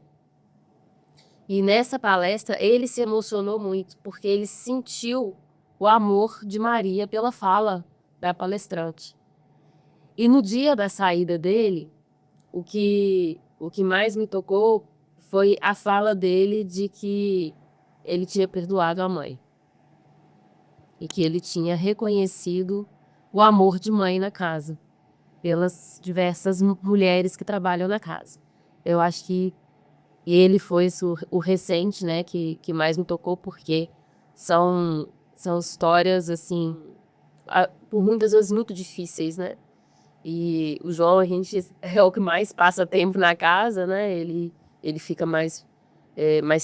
E nessa palestra ele se emocionou muito, porque ele sentiu o amor de Maria pela fala da palestrante. E no dia da saída dele, o que mais me tocou foi a fala dele de que ele tinha perdoado a mãe. E que ele tinha reconhecido o amor de mãe na casa, pelas diversas mulheres que trabalham na casa. Eu acho que ele foi o recente, né, que mais me tocou, porque são histórias, assim, por muitas vezes muito difíceis, né? E o João, a gente é o que mais passa tempo na casa, né? Ele fica mais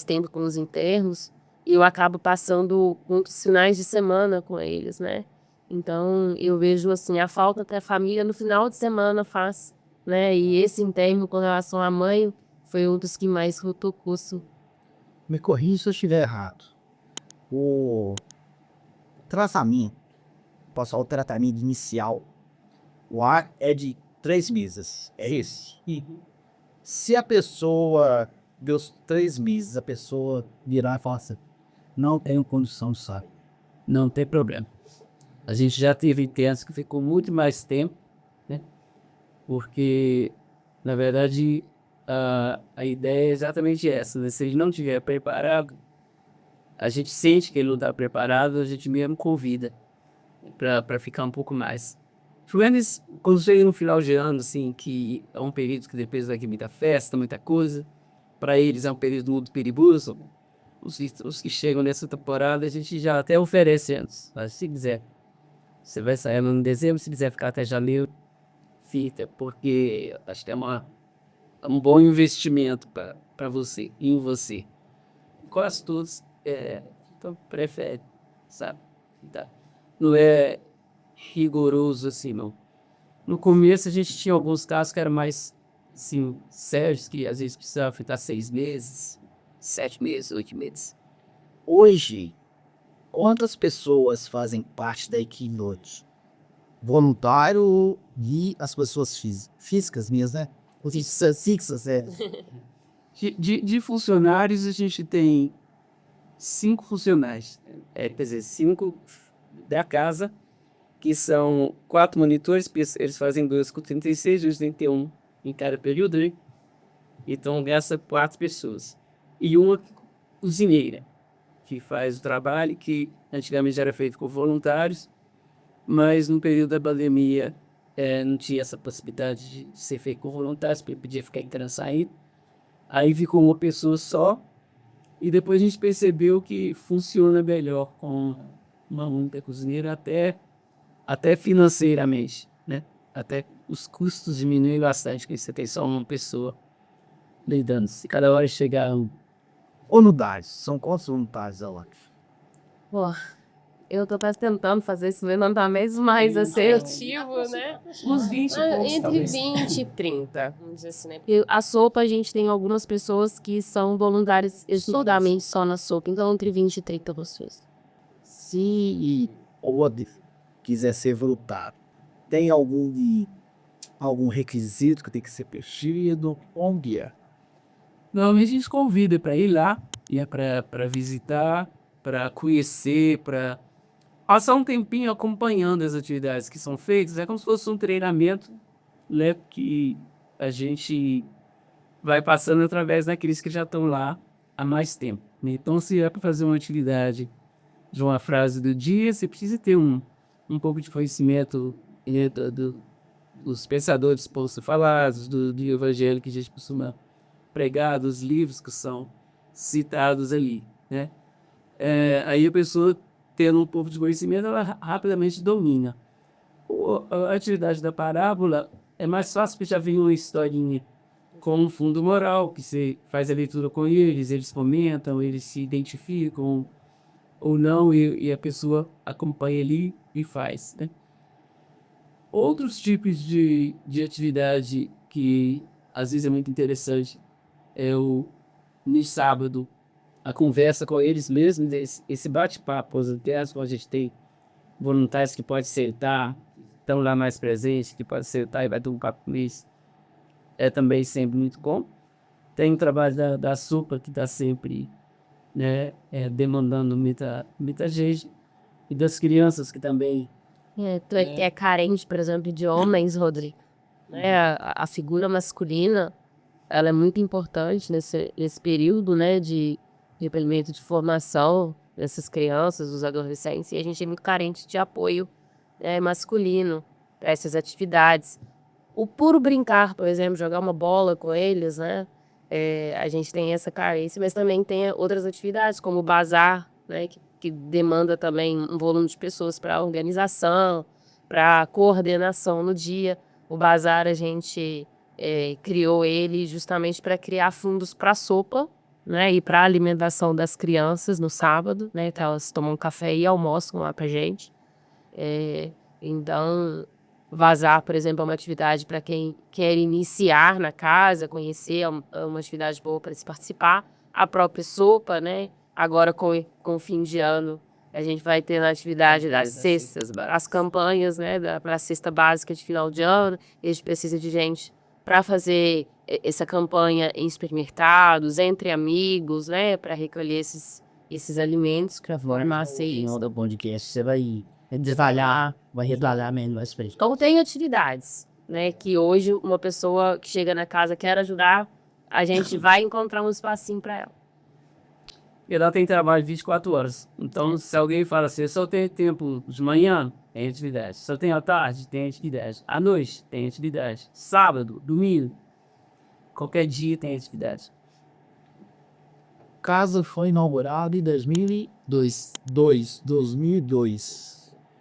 tempo com os internos. E eu acabo passando muitos finais de semana com eles, né? Então, eu vejo, assim, a falta da família no final de semana faz, né? E esse interno com relação à mãe foi um dos que mais tocou. Me corrija se eu estiver errado. O tratamento, o tratamento inicial, o ar é de 3 meses. É esse? Se a pessoa, dos 3 meses, a pessoa virar e falar assim, não tenho condição de sair. Não tem problema. A gente já teve internos que ficou muito mais tempo, né? Porque, na verdade, a ideia é exatamente essa, né? Se ele não estiver preparado, a gente sente que ele não está preparado, a gente mesmo convida para ficar um pouco mais. Menos quando chega no final de ano, assim, que é um período que depois daqui muita festa, muita coisa, para eles é um período muito perigoso. Os que chegam nessa temporada, a gente já até oferece antes. Mas se quiser, você vai sair no dezembro, se quiser ficar até janeiro, fica, porque acho que é um bom investimento para você, em você. Quase todos então prefere, sabe? Tá. Não é rigoroso assim, não. No começo a gente tinha alguns casos que eram mais, assim, sérios, que às vezes precisava ficar 6 meses, 7 meses, 8 meses. Hoje, quantas pessoas fazem parte da equipe hoje? Voluntário e as pessoas físicas mesmo, né? Os fixas, De funcionários, a gente tem 5 funcionários, quer dizer, 5 da casa, que são 4 monitores, porque eles fazem 2 com 36, 2 tem que ter um em cada período, né? Então, gasta 4 pessoas. E uma cozinheira, que faz o trabalho que antigamente era feito com voluntários, mas no período da pandemia não tinha essa possibilidade de ser feito com voluntários, porque podia ficar entrando e saindo. Aí ficou uma pessoa só, e depois a gente percebeu que funciona melhor com uma única cozinheira, até financeiramente, né? Até os custos diminuem bastante, porque você tem só uma pessoa lidando. Se cada hora chegar Unidades, são quantos voluntários, Alex? Pô, eu tô quase tentando fazer esse levantamento mais assertivo, né? uns 20 e poucos, Entre talvez. 20 e 30, vamos dizer assim, né? Porque a sopa, a gente tem algumas pessoas que são voluntárias exclusivamente só na sopa, então entre 20 e 30 pessoas. Se o quiser ser voluntário, tem algum requisito que tem que ser preenchido? Onde é? Normalmente a gente convida para ir lá, e é para visitar, para conhecer, para passar um tempinho acompanhando as atividades que são feitas é como se fosse um treinamento, né, que a gente vai passando através daqueles que já estão lá há mais tempo, né? Então, se é para fazer uma atividade de uma frase do dia, você precisa ter um pouco de conhecimento, né, dos pensadores posto falados, do evangelho que a gente costuma pregar, dos livros que são citados ali, né? Aí a pessoa, tendo um pouco de conhecimento, ela rapidamente domina. A atividade da parábola é mais fácil porque já vem uma historinha com um fundo moral, que você faz a leitura com eles comentam, eles se identificam ou não, e a pessoa acompanha ali e faz, né? Outros tipos de atividade que às vezes é muito interessante é no sábado, a conversa com eles mesmos, esse bate-papo, até as quais a gente tem voluntários que podem sentar, estão lá mais presentes, que podem sentar e vai ter um papo com eles, é também sempre muito bom. Tem o trabalho da sopa, que está sempre, né, demandando muita gente, e das crianças que também... Tu é carente, por exemplo, de homens, Rodrigo. Né? A figura masculina, ela é muito importante nesse período, né, de repelimento de formação dessas crianças, dos adolescentes, e a gente é muito carente de apoio, né, masculino para essas atividades. O puro brincar, por exemplo, jogar uma bola com eles, né, a gente tem essa carência, mas também tem outras atividades, como o bazar, né, que demanda também um volume de pessoas para organização, para coordenação no dia. O bazar a gente criou ele justamente para criar fundos para sopa, né, e para alimentação das crianças no sábado, né, então elas tomam café e almoçam lá para gente. Então, vazar, por exemplo, é uma atividade para quem quer iniciar na casa, conhecer, é uma atividade boa para se participar. A própria sopa, né? Agora com o fim de ano, a gente vai ter na atividade das cestas, as campanhas, né, para a cesta básica de final de ano. A gente precisa de gente para fazer essa campanha em supermercados, entre amigos, né, para recolher esses alimentos para formar a cesta. do podcast, você vai vai menos mais pra gente. Então tem atividades, né, que hoje uma pessoa que chega na casa quer ajudar, a gente vai encontrar um espacinho para ela. E lá tem trabalho 24 horas. Então, se alguém fala assim, eu só tenho tempo de manhã, tem atividade. Só tenho à tarde, tem atividade. À noite, tem atividade. Sábado, domingo, qualquer dia tem atividade. A casa foi inaugurada em 2002.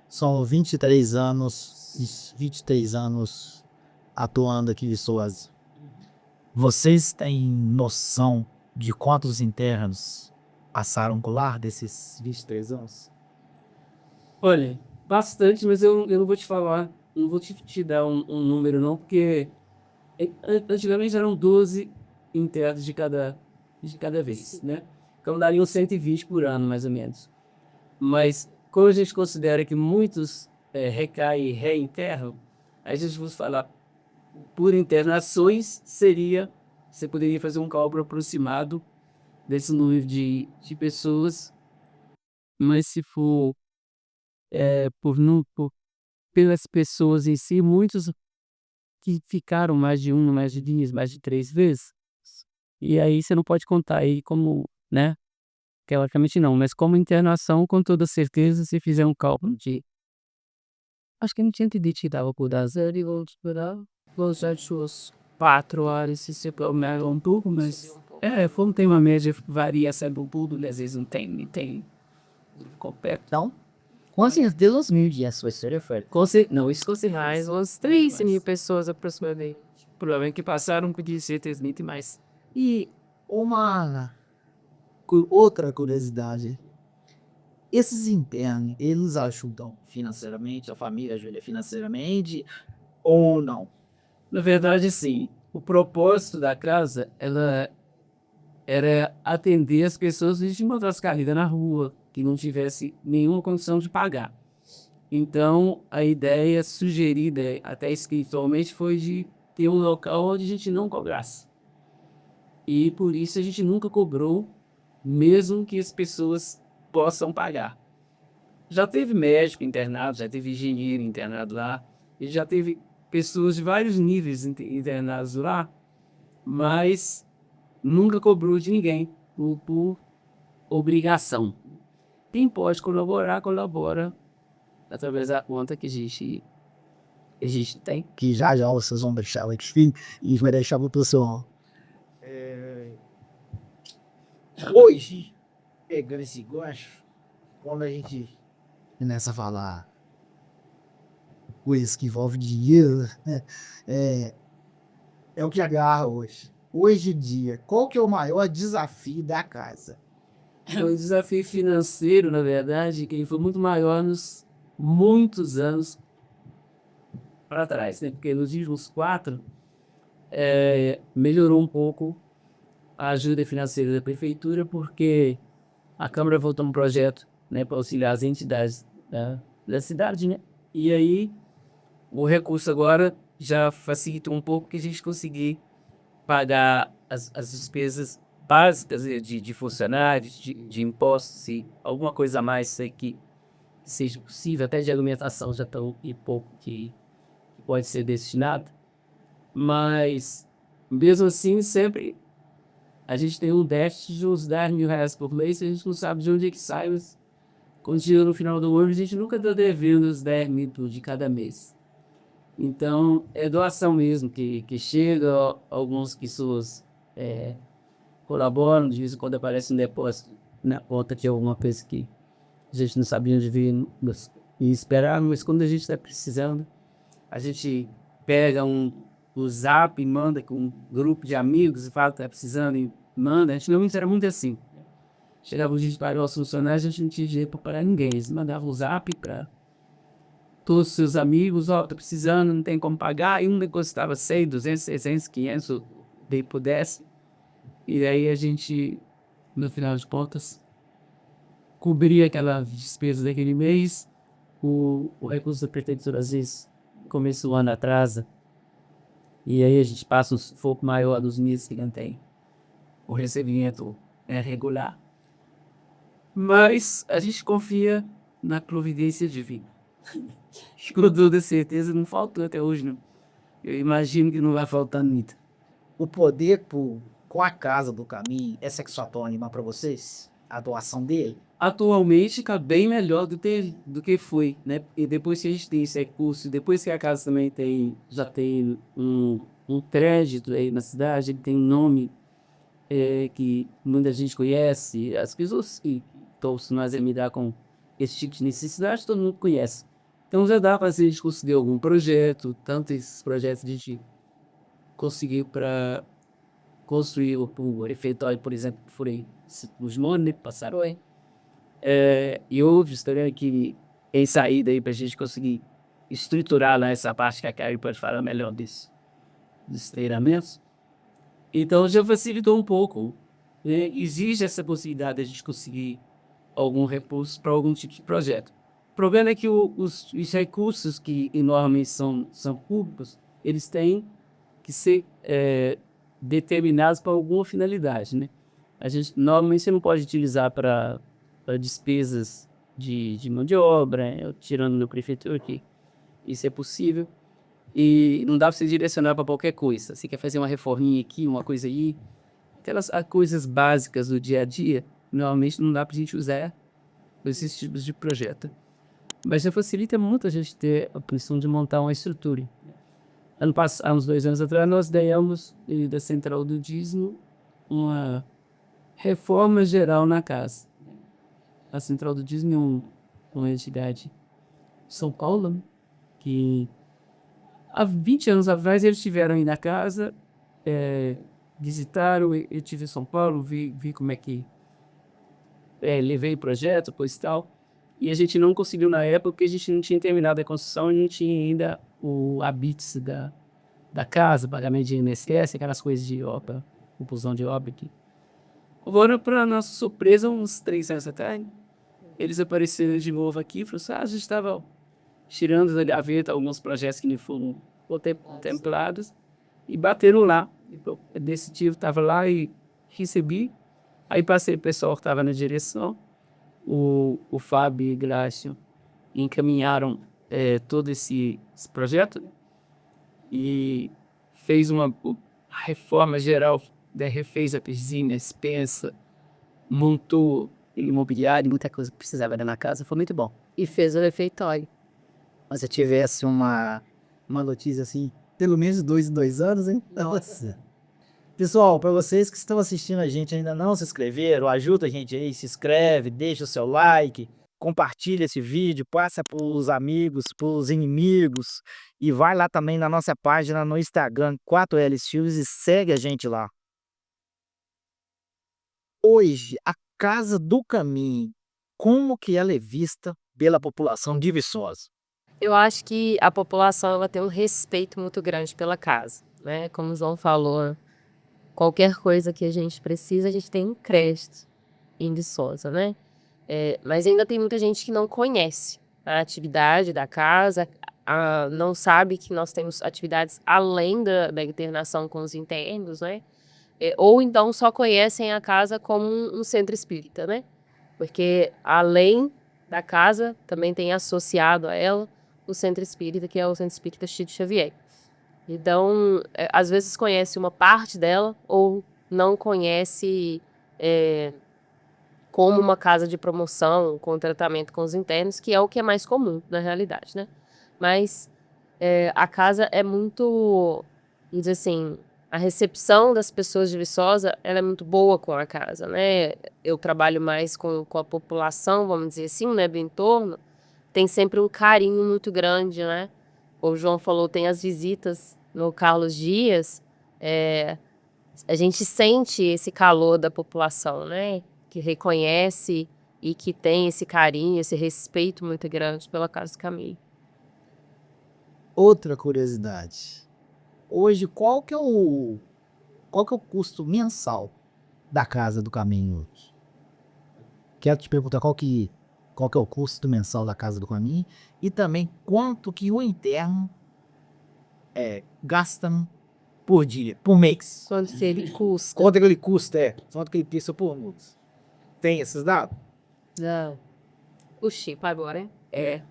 São 23 anos atuando aqui em Soares. Vocês têm noção de quantos internos passaram por lá desses 23 anos? Olha, bastante, mas eu não vou te falar, não vou te dar um número não, porque antigamente eram 12 internos de cada vez, né? Então dariam 120 por ano, mais ou menos. Mas como a gente considera que muitos recaem e reinterram, a gente vai falar por internações você poderia fazer um cálculo aproximado desse número de pessoas, mas se for pelas pessoas em si, muitos que ficaram mais de uma, mais de duas, mais de 3 vezes, e aí você não pode contar aí como, né, teoricamente não, mas como internação, com toda certeza, se fizer um cálculo de... Acho que não tinha entendido que dava por dar 0 e vamos esperar os outros 4 horas, se você pelo um pouco, mas... como tem uma média, varia sempre um pouco, às vezes não tem completo. Então, com certeza os 1.000 dias vai ser feito. Não, isso com certeza. Mais umas 3 mil pessoas aproximadamente. Provavelmente que passaram podia ser 3.000 e mais. E outra curiosidade. Esses internos, eles ajudam Financeiramente, a família ajuda financeiramente ou não? Na verdade, sim. O propósito da casa, ela era atender as pessoas de outras caídas na rua, que não tivesse nenhuma condição de pagar. Então, a ideia sugerida, até espiritualmente, foi de ter um local onde a gente não cobrasse. E por isso a gente nunca cobrou, mesmo que as pessoas possam pagar. Já teve médico internado, já teve engenheiro internado lá, e já teve pessoas de vários níveis internados lá, mas nunca cobrou de ninguém por obrigação. Quem pode colaborar, colabora através da conta que a gente tem. Que já vocês vão deixar aqui e vai deixar para o pessoal. Hoje, pegando esse gancho, quando a gente Nessa falar coisas que envolvem dinheiro, né? É o que agarra hoje. Hoje em dia, qual que é o maior desafio da casa? O desafio financeiro, na verdade, que foi muito maior nos muitos anos para trás, né? Porque nos últimos 4 melhorou um pouco a ajuda financeira da prefeitura, porque a Câmara votou um projeto, né, para auxiliar as entidades da cidade, né? E aí o recurso agora já facilita um pouco que a gente conseguir pagar as despesas básicas de funcionários, de impostos, e alguma coisa a mais aí que seja possível, até de alimentação já estão e pouco que pode ser destinado. Mas, mesmo assim, sempre a gente tem um déficit de uns R$10.000 por mês, a gente não sabe de onde é que sai, mas quando chega no final do ano, a gente nunca está devendo os 10 mil de cada mês. Então, é doação mesmo, que chega, algumas pessoas colaboram, de vez em quando aparece um depósito na conta de alguma coisa que a gente não sabia onde vir e esperar, mas quando a gente está precisando, a gente pega o zap e manda com um grupo de amigos e fala que está precisando e manda. Antigamente era muito assim. Chegava o dia de pagar os funcionários, a gente não tinha dinheiro para pagar ninguém. Eles mandavam o zap para todos os seus amigos, tô precisando, não tem como pagar, e um negócio estava 100, 200, 600, 500, daí pudesse. E aí a gente, no final de contas, cobria aquela despesa daquele mês. O recurso da prefeitura, às vezes, começa o ano atrasa, e aí a gente passa um sufoco maior dos meses que não tem. O recebimento é regular. Mas a gente confia na providência divina. Com toda certeza não faltou até hoje, não. Eu imagino que não vai faltar nada. o poder com a Casa do Caminho é sexo-atônima para vocês? A doação dele? Atualmente está bem melhor do que foi, né? E depois que a gente tem esse recurso, depois que a casa também já tem um crédito aí na cidade, ele tem um nome que muita gente conhece, as pessoas que estão acostumadas a lidar com esse tipo de necessidade, todo mundo conhece. Então já dá para a gente conseguir algum projeto, tanto esses projetos a gente conseguiu para construir o refeitório, por exemplo, que foi os Mônaco, passaram aí. E outros também que em saída aí para a gente conseguir estruturar lá essa parte que a Karen pode falar melhor dos treinamentos. Então já facilitou um pouco, né? Existe essa possibilidade de a gente conseguir algum recurso para algum tipo de projeto. O problema é que os recursos que normalmente são públicos, eles têm que ser determinados para alguma finalidade, né? A gente normalmente você não pode utilizar para despesas de mão de obra, tirando da prefeitura que isso é possível. E não dá para você direcionar para qualquer coisa. Você quer fazer uma reforminha aqui, uma coisa aí. Aquelas coisas básicas do dia a dia, normalmente não dá para a gente usar esses tipos de projeto. Mas já facilita muito a gente ter a opção de montar uma estrutura. Há uns 2 anos atrás, nós demos da Central do Dízimo uma reforma geral na casa. A Central do Dízimo é uma entidade de São Paulo, né? Que há 20 anos atrás eles estiveram aí na casa, visitaram, eu estive em São Paulo, vi como é que levei o projeto, coisa e tal. E a gente não conseguiu na época porque a gente não tinha terminado a construção e não tinha ainda o habite da casa, pagamento de INSS, aquelas coisas de obra, compulsão de obra aqui. Agora, para nossa surpresa, uns 3 anos atrás, eles apareceram de novo aqui e falaram assim, a gente estava tirando da gaveta alguns projetos que não foram contemplados e bateram lá. Decidiram, estava lá e recebi. Aí passei o pessoal que estava na direção o Fábio e o Glácio encaminharam todo esse projeto e fez uma reforma geral, né? Refez a piscina, a despensa, montou imobiliário, muita coisa que precisava na casa, foi muito bom. E fez o refeitório. Mas se tivesse uma notícia assim, pelo menos 2 em 2 anos, hein? Nossa. Pessoal, para vocês que estão assistindo a gente e ainda não se inscreveram, ajuda a gente aí, se inscreve, deixa o seu like, compartilha esse vídeo, passa para os amigos, para os inimigos e vai lá também na nossa página no Instagram, 4L Studios, e segue a gente lá. Hoje, a Casa do Caminho, como que ela é vista pela população de Viçosa? Eu acho que a população ela tem um respeito muito grande pela casa, né? Como o João falou, qualquer coisa que a gente precisa, a gente tem um crédito em Viçosa, né? Mas ainda tem muita gente que não conhece a atividade da casa, não sabe que nós temos atividades além da internação com os internos, né? Ou então só conhecem a casa como um centro espírita, né? Porque além da casa, também tem associado a ela o centro espírita, que é o Centro Espírita Chico Xavier. Então, às vezes conhece uma parte dela ou não conhece como uma casa de promoção, com tratamento com os internos, que é o que é mais comum na realidade, né? Mas a casa é muito, vamos dizer assim, a recepção das pessoas de Viçosa, ela é muito boa com a casa, né? Eu trabalho mais com a população, vamos dizer assim, né, do entorno, tem sempre um carinho muito grande, né? O João falou, tem as visitas no Carlos Dias, a gente sente esse calor da população, né? Que reconhece e que tem esse carinho, esse respeito muito grande pela Casa do Caminho. Outra curiosidade. Hoje, qual que é o custo mensal da Casa do Caminho hoje? Quero te perguntar qual que é o custo mensal da Casa do Caminho e também quanto que o interno gasta por dia, por mês. Quanto que ele custa? Quanto que ele custa, quanto que ele custa por mês. Tem esses dados? Não. Puxi, para agora, hein?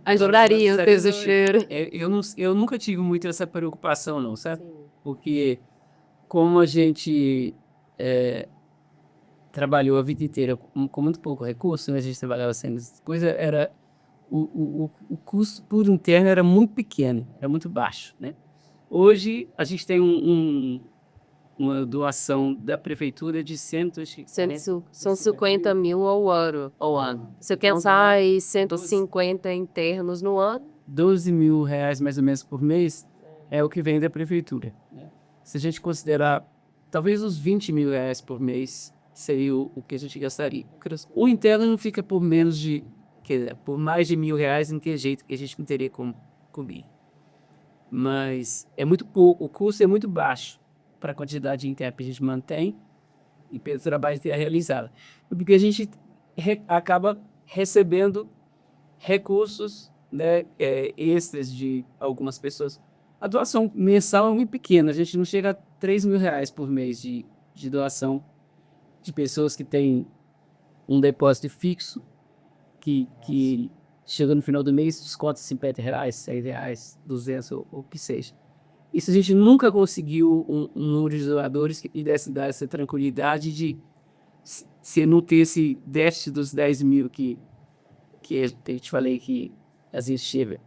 As Dobrarias, fez o cheiro. Eu nunca tive muito essa preocupação, não, sabe? Porque como a gente trabalhou a vida inteira com muito pouco recurso, né? A gente trabalhava sem coisa, era o custo por interno era muito pequeno, era muito baixo, né? Hoje a gente tem uma doação da prefeitura de São 50 mil ao ano. Você pensar em 150 internos no ano? 12 mil reais mais ou menos por mês é o que vem da prefeitura, né? Se a gente considerar talvez os 20 mil reais por mês seria o que a gente gastaria. O interno não fica por menos de, por mais de R$ 1.000, não tem jeito que a gente não teria como comer. Mas é muito pouco, o custo é muito baixo para a quantidade de interno que a gente mantém e pelo trabalho que é realizado. Porque a gente acaba recebendo recursos, né, extras de algumas pessoas. A doação mensal é muito pequena, a gente não chega a R$ 3.000 por mês de doação de pessoas que têm um depósito fixo, que chega no final do mês, desconta R$ 50, R$ 100, 200 ou o que seja. Isso a gente nunca conseguiu um número de doadores que pudesse dar essa tranquilidade de se não ter esse déficit dos 10 mil que eu te falei que às vezes chega.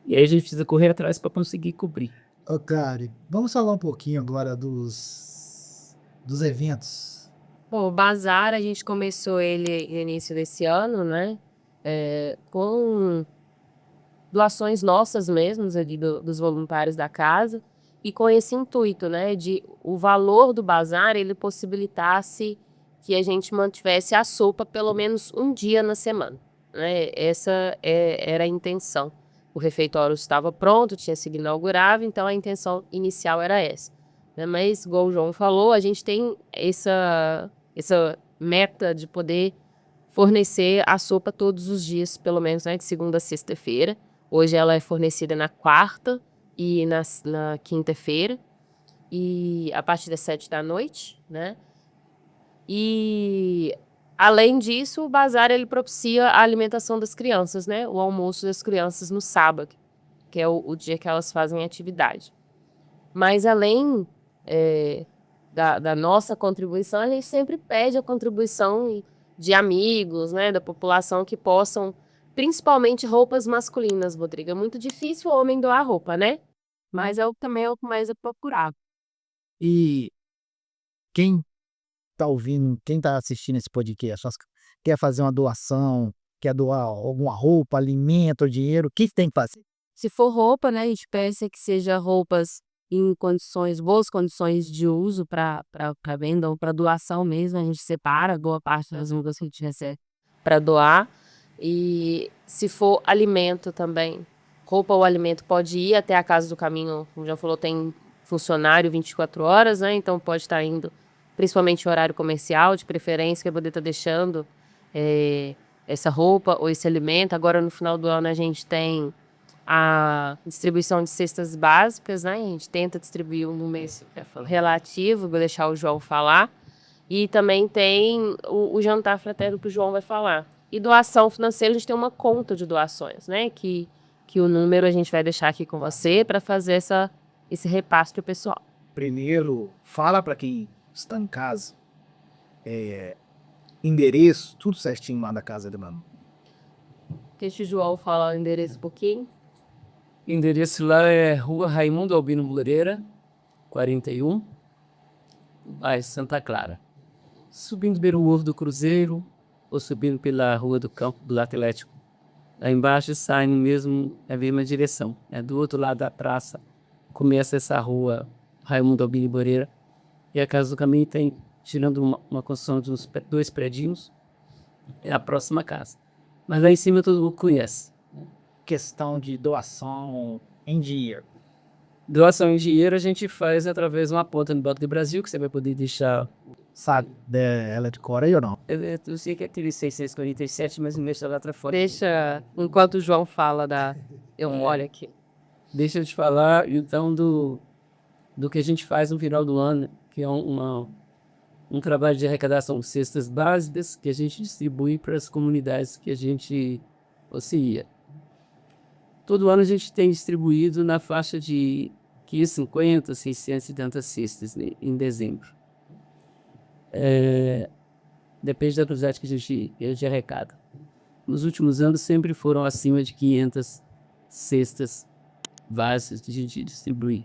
E aí a gente precisa correr atrás para conseguir cobrir. Ô, Clary, vamos falar um pouquinho agora dos eventos. Bom, o Bazar a gente começou ele no início desse ano, né? Com doações nossas mesmos ali dos voluntários da casa e com esse intuito, né, de o valor do bazar ele possibilitasse que a gente mantivesse a sopa pelo menos um dia na semana, né? Essa era a intenção. O refeitório estava pronto, tinha sido inaugurado, então a intenção inicial era essa, né? Mas, igual o João falou, a gente tem essa meta de poder fornecer a sopa todos os dias, pelo menos, né, de segunda a sexta-feira. Hoje ela é fornecida na quarta e na quinta-feira, e a partir das 7 da noite, né? E Além disso, o bazar ele propicia a alimentação das crianças, né? O almoço das crianças no sábado, que é o dia que elas fazem atividade. Mas além da nossa contribuição, a gente sempre pede a contribuição de amigos, né? Da população que possam, principalmente roupas masculinas, Rodrigo. É muito difícil o homem doar roupa, né? Mas também é o que mais é procurado. E quem tá ouvindo, quem tá assistindo esse podcast, quer fazer uma doação, quer doar alguma roupa, alimento, dinheiro, o que tem que fazer? Se for roupa, né, a gente peça que seja roupas em boas condições de uso para venda ou para doação mesmo. A gente separa boa parte das roupas que a gente recebe para doar. E se for alimento também, roupa ou alimento pode ir até a Casa do Caminho, como já falou, tem funcionário 24 horas, né? Então pode estar indo, principalmente em horário comercial, de preferência, que vai poder estar deixando essa roupa ou esse alimento. Agora no final do ano a gente tem a distribuição de cestas básicas, né? A gente tenta distribuir um mês relativo, vou deixar o João falar. E também tem o jantar fraterno que o João vai falar. E doação financeira, a gente tem uma conta de doações, né? Que o número a gente vai deixar aqui com você para fazer esse repasse pro pessoal. Primeiro, fala para quem está em casa, endereço, tudo certinho lá da casa da mamãe. Deixa o João falar o endereço um pouquinho. O endereço lá é Rua Raimundo Albino Moreira, 41, bairro Santa Clara. Subindo pelo Morro do Cruzeiro ou subindo pela Rua do Campo do Atlético. Lá embaixo sai no mesmo, é a mesma direção. Do outro lado da praça começa essa rua Raimundo Albino Moreira. E a Casa do Caminho tem, tirando uma construção de uns 2 predinhos, é a próxima casa. Mas lá em cima todo mundo conhece. Questão de doação em dinheiro. Doação em dinheiro a gente faz através de uma conta no Banco do Brasil, que você vai poder deixar. Sabe ela de cor aí ou não? Eu sei que é aquele 647, mas não deixa lá pra fora. Deixa, enquanto o João fala eu olho aqui. Deixa eu te falar, então, do que a gente faz no final do ano, que é um trabalho de arrecadação de cestas básicas que a gente distribui para as comunidades que a gente auxilia. Todo ano a gente tem distribuído na faixa de 550, 670 cestas, né, em dezembro. Depende da quantidade que a gente arrecada. Nos últimos anos sempre foram acima de 500 cestas básicas que a gente distribui.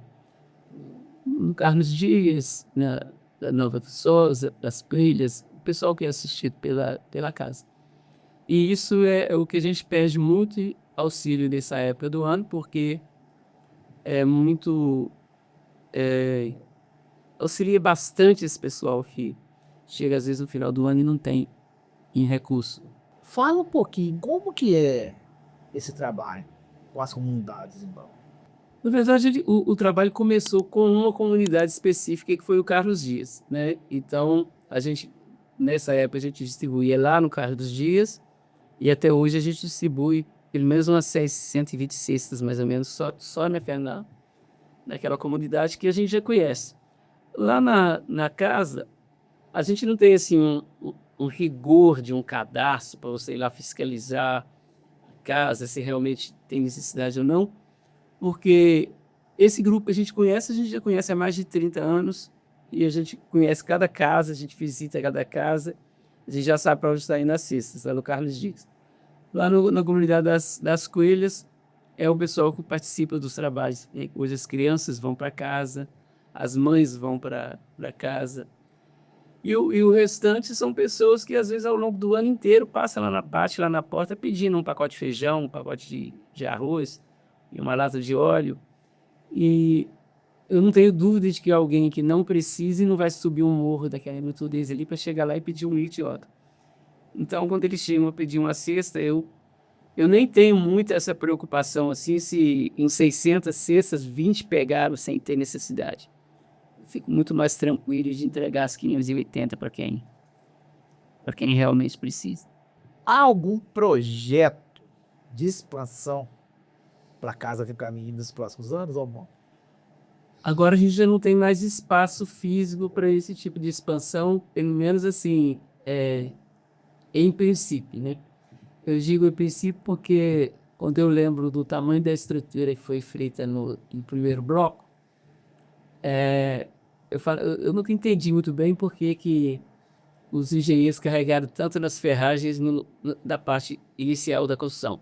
No Carlos Dias, na Nova Viçosa, das Pilhas, o pessoal que é assistido pela casa. E isso é o que a gente pede muito auxílio nessa época do ano, porque é muito... auxilia bastante esse pessoal que chega às vezes no final do ano e não tem em recurso. Fala um pouquinho, como que é esse trabalho com as comunidades, então? Na verdade, o trabalho começou com uma comunidade específica, que foi o Carlos Dias, né? Então, nessa época, a gente distribuía lá no Carlos Dias, e até hoje a gente distribui pelo menos umas 620 cestas, mais ou menos, só naquela comunidade que a gente já conhece. Lá na casa, a gente não tem assim um rigor de um cadastro para você ir lá fiscalizar a casa, se realmente tem necessidade ou não, porque esse grupo que a gente já conhece há mais de 30 anos, e a gente conhece cada casa, a gente visita cada casa, a gente já sabe para onde está indo as cestas, lá no Carlos Dias. Lá na comunidade das Coelhas, é o pessoal que participa dos trabalhos. Hoje as crianças vão para casa, as mães vão para casa. E o restante são pessoas que, às vezes, ao longo do ano inteiro, passam lá na porta, pedindo um pacote de feijão, um pacote de arroz e uma lata de óleo. E eu não tenho dúvida de que alguém que não precise não vai subir um morro daquela nitidez ali para chegar lá e pedir um litro de óleo. Então, quando eles chegam a pedir uma cesta, eu nem tenho muito essa preocupação, assim, se em 600 cestas, 20 pegaram sem ter necessidade. Fico muito mais tranquilo de entregar as 580 para quem realmente precisa. Há algum projeto de expansão para a Casa do Caminho nos próximos anos ou não? Agora a gente já não tem mais espaço físico para esse tipo de expansão, pelo menos assim, em princípio, né? Eu digo em princípio porque quando eu lembro do tamanho da estrutura que foi feita no primeiro bloco, eu nunca entendi muito bem por que os engenheiros carregaram tanto nas ferragens da parte inicial da construção.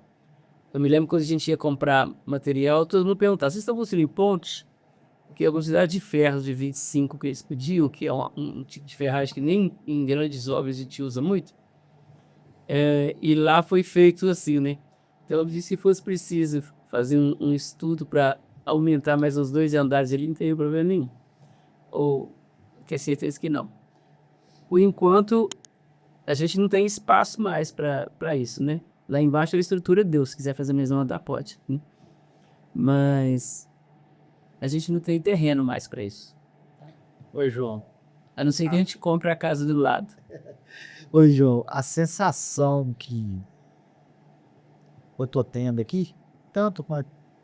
Eu me lembro quando a gente ia comprar material, todo mundo perguntava: vocês estão construindo pontes? Porque a quantidade de ferros de 25 que eles pediam, que é um tipo de ferragem que nem em grandes obras a gente usa muito, e lá foi feito assim, né? Então eu disse que se fosse preciso fazer um estudo para aumentar mais uns 2 andares ali, não teria problema nenhum. Ou tenho certeza que não. Por enquanto, a gente não tem espaço mais para isso, né? Lá embaixo a estrutura deu, se quiser fazer a mesma da pode, né? Mas a gente não tem terreno mais para isso. Oi, João. A não ser que a gente compre a casa do lado. Oi, João. A sensação que eu tô tendo aqui, tanto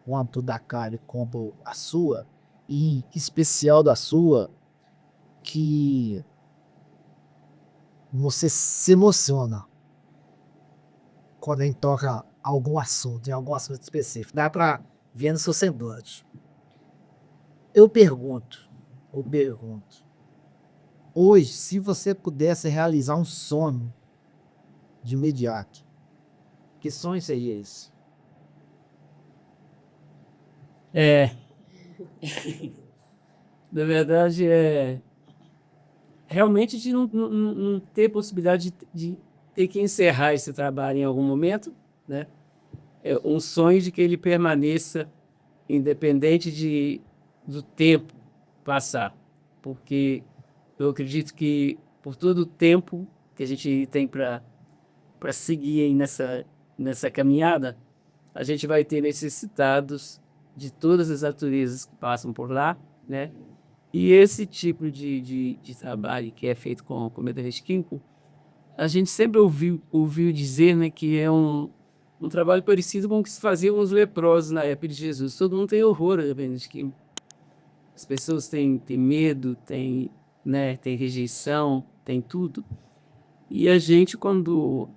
quanto da Kali como a sua, e em especial da sua, que você se emociona quando a gente toca algum assunto, em algum assunto específico. Dá pra ver no seu semblante. Eu pergunto, hoje, se você pudesse realizar um sonho de imediato, que sonho seria esse? Na verdade, realmente de não ter possibilidade de ter que encerrar esse trabalho em algum momento, né? É um sonho de que ele permaneça independente do tempo passar, porque eu acredito que por todo o tempo que a gente tem para seguir aí nessa caminhada, a gente vai ter necessitados de todas as naturezas que passam por lá, né? E esse tipo de trabalho que é feito com comida resquinco, a gente sempre ouviu dizer, né, que é um trabalho parecido com o que se faziam os leprosos na época de Jesus. Todo mundo tem horror a comida resquinco. As pessoas têm medo, tem rejeição, tem tudo. E a gente, quando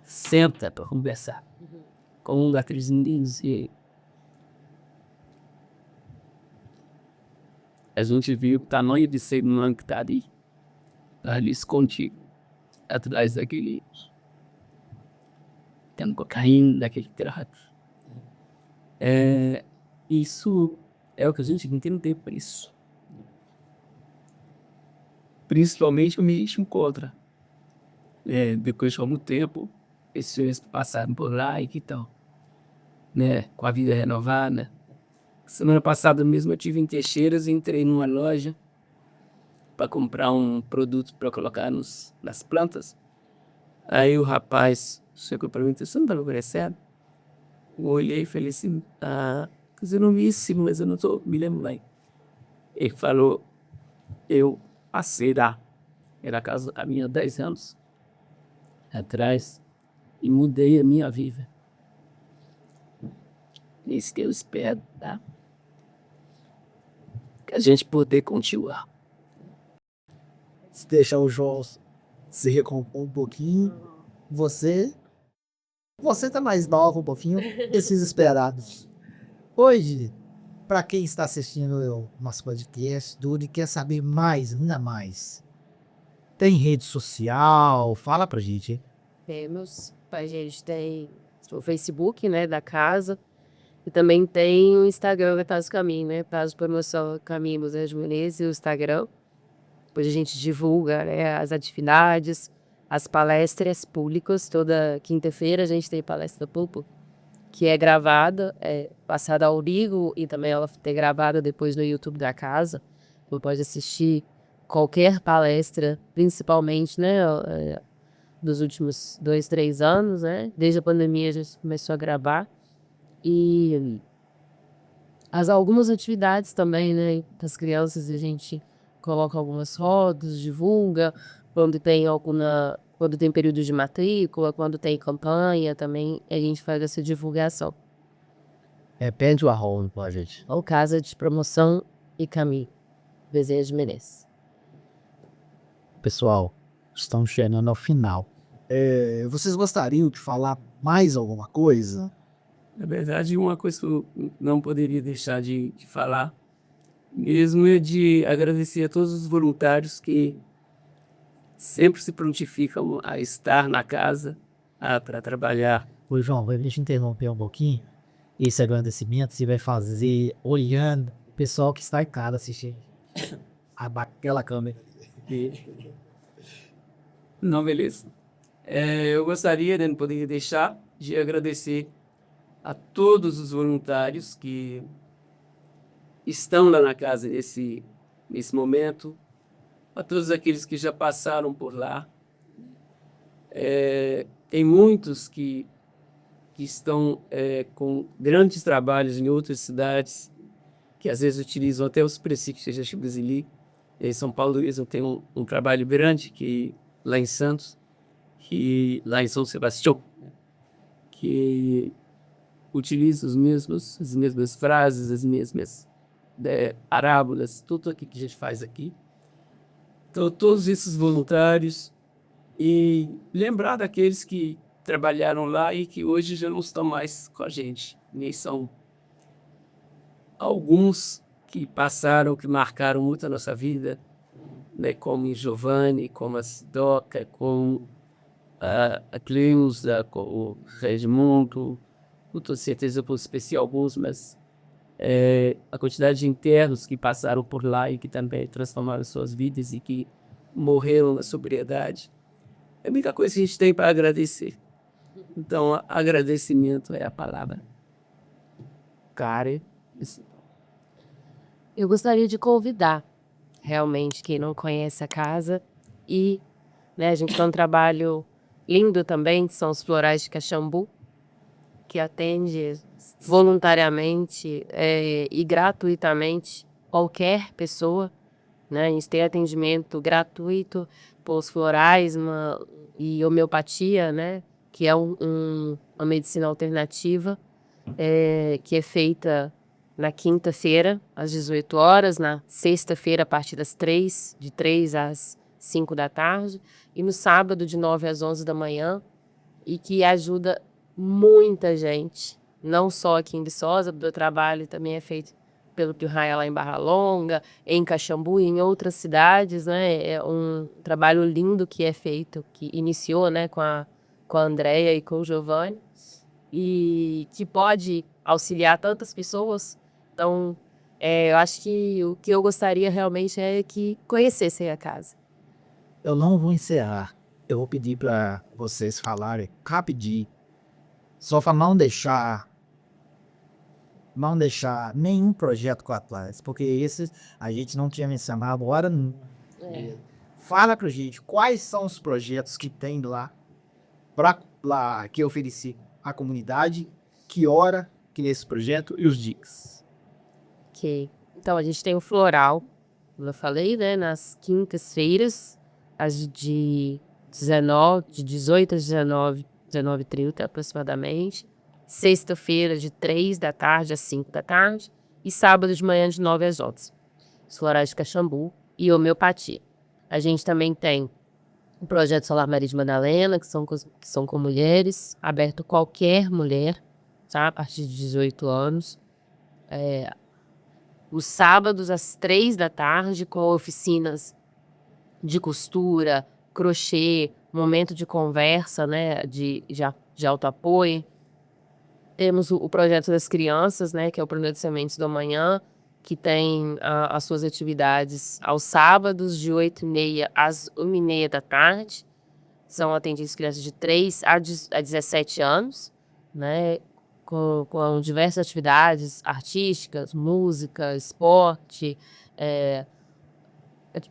senta para conversar com um daqueles meninos, e a gente viu o tamanho de ser humano que tá ali escondido, atrás daquele, tendo cocaína, daquele trato. Isso é o que a gente tem que entender por isso. Principalmente o me encontra. Depois de algum tempo, pessoas passaram por lá e que tal, né? Com a vida renovada. Semana passada mesmo eu estive em Teixeiras e entrei numa loja para comprar um produto para colocar nas plantas. Aí o rapaz chegou para mim e disse: você não está me conhecendo? Eu olhei e falei assim: eu não vi sim, mas eu não estou me lembro bem. Ele falou: eu passei lá. Era a casa a minha 10 anos atrás e mudei a minha vida. Isso que eu espero, tá? Que a gente poder continuar. Se deixar o João se recompor um pouquinho, você tá mais nova um pouquinho, esses esperados. Hoje, para quem está assistindo o nosso podcast, Dude, quer saber mais, ainda mais, tem rede social? Fala pra gente, hein? Temos, a gente tem o Facebook, né, da casa, e também tem o Instagram da Casa do Caminho, né, Prazo Promoção Caminho Museu de Menezes e o Instagram. Depois a gente divulga, né, as atividades, as palestras públicas. Toda quinta-feira a gente tem palestra pública, que é gravada, passada ao vivo e também ela é gravada depois no YouTube da casa. Você pode assistir qualquer palestra, principalmente, né, dos últimos 2, 3 anos, né? Desde a pandemia a gente começou a gravar. E algumas atividades também, né, das crianças, a gente coloca algumas rodas, divulga, quando tem período de matrícula, quando tem campanha também, a gente faz essa divulgação. Repete o arroba pra gente. Ou Casa de Promoção e Caminho, Bezerra de Menezes. Pessoal, estamos chegando ao final. Vocês gostariam de falar mais alguma coisa? Na verdade, uma coisa que eu não poderia deixar de falar mesmo é de agradecer a todos os voluntários que sempre se prontificam a estar na casa para trabalhar. Ô, João, deixa eu interromper um pouquinho. Esse agradecimento você vai fazer olhando o pessoal que está em casa assistindo. Aquela câmera. Não, beleza. Eu gostaria, né, não poderia deixar de agradecer a todos os voluntários que estão lá na casa nesse momento, a todos aqueles que já passaram por lá. Tem muitos que estão com grandes trabalhos em outras cidades, que às vezes utilizam até os preceitos de Brasília. Em São Paulo eles têm um trabalho grande que lá em Santos, que lá em São Sebastião, que utiliza as mesmas frases, as mesmas parábolas, tudo aqui que a gente faz aqui. Então, todos esses voluntários, e lembrar daqueles que trabalharam lá e que hoje já não estão mais com a gente, nem são alguns que passaram, que marcaram muito a nossa vida, né, como em Giovanni, como a Sidoca, como a Cleusa, com o Regimundo, não tenho certeza por especial alguns, mas a quantidade de internos que passaram por lá e que também transformaram suas vidas e que morreram na sobriedade. É muita coisa que a gente tem para agradecer. Então, agradecimento é a palavra. Karen. Eu gostaria de convidar, realmente, quem não conhece a casa. E né, a gente tem um trabalho lindo também, que são os florais de Caxambu, que atende voluntariamente e gratuitamente qualquer pessoa. Né? A gente tem atendimento gratuito para os florais e homeopatia, né? Que é uma medicina alternativa que é feita na quinta-feira, às 18 horas, na sexta-feira, a partir das 3, de 3 às 5 da tarde, e no sábado, de 9 às 11 da manhã, e que ajuda muita gente, não só aqui em Viçosa, o meu trabalho também é feito pelo Pio Raia lá em Barra Longa, em Caxambu e em outras cidades, né? É um trabalho lindo que é feito, que iniciou, né, com a Andrea e com o Giovanni, e que pode auxiliar tantas pessoas. Então, eu acho que o que eu gostaria realmente é que conhecessem a casa. Eu não vou encerrar. Eu vou pedir para vocês falarem rapidinho. Só para não deixar nenhum projeto com atrás. Porque esse a gente não tinha mencionado agora. Fala pra gente quais são os projetos que tem lá, que eu ofereci à comunidade, que hora que é esse projeto e os dias. Ok. Então, a gente tem o floral, como eu falei, né? Nas quintas-feiras, de 18 às 19h30 aproximadamente. Sexta-feira, de 3 da tarde às 5 da tarde. E sábado de manhã, de 9 às 11. Os florais de Caxambu e homeopatia. A gente também tem o projeto Solar Maria de Madalena, que são com mulheres, aberto a qualquer mulher, tá? A partir de 18 anos. Os sábados, às 3 da tarde, com oficinas de costura, crochê, momento de conversa, né, de autoapoio. Temos o projeto das crianças, né, que é o Projeto Sementes do Amanhã, que tem as suas atividades aos sábados, de 8h30 às 1h30 da tarde. São atendidas crianças de 3 a 17 anos, né, com diversas atividades artísticas, música, esporte,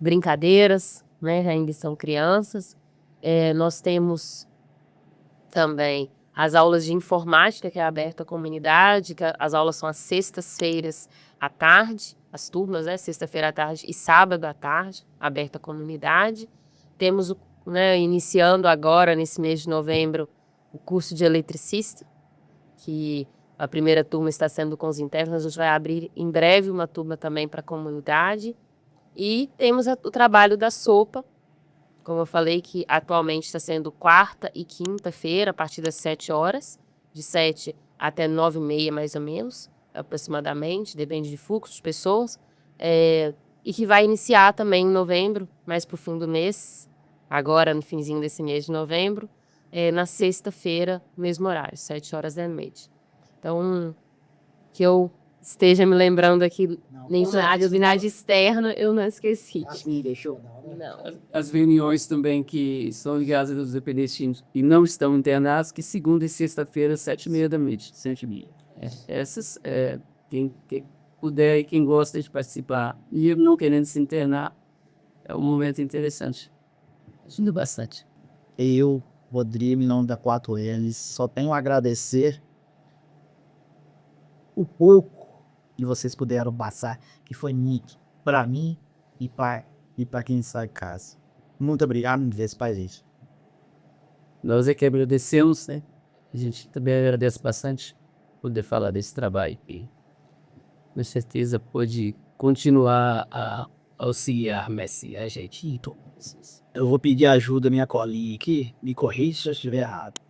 brincadeiras, né, ainda são crianças. Nós temos também as aulas de informática, que é aberta à comunidade, que as aulas são às sextas-feiras à tarde, as turmas, né, sexta-feira à tarde e sábado à tarde, aberta à comunidade. Temos, iniciando agora, nesse mês de novembro, o curso de eletricista, que a primeira turma está sendo com os internos, a gente vai abrir em breve uma turma também para a comunidade. E temos o trabalho da sopa, Como eu falei, que atualmente está sendo quarta e quinta-feira, a partir das 7 horas, de 7 até 9h30, mais ou menos, aproximadamente, depende de fluxo de pessoas. E que vai iniciar também em novembro, mais pro fim do mês, agora no finzinho desse mês de novembro, na sexta-feira, mesmo horário, 7 horas da noite. Então, que eu esteja me lembrando aqui, nem nada externo, eu não esqueci. Não. As reuniões também que são ligadas aos dependentes e não estão internados, que segunda e sexta-feira, 7h30 da noite. 7h30. Essas, quem puder e quem gosta de participar e não querendo se internar, é um momento interessante. Ajuda bastante. Eu, Rodrigo, em nome da 4Ls, só tenho a agradecer o pouco que vocês puderam passar, que foi muito para mim e para quem está em casa. Muito obrigado por ver pra gente. Nós é que agradecemos, né? A gente também agradece bastante poder falar desse trabalho e com certeza pode continuar a auxiliar Messi, a gente e todos. Eu vou pedir ajuda à minha colinha aqui, me corrija se eu estiver errado.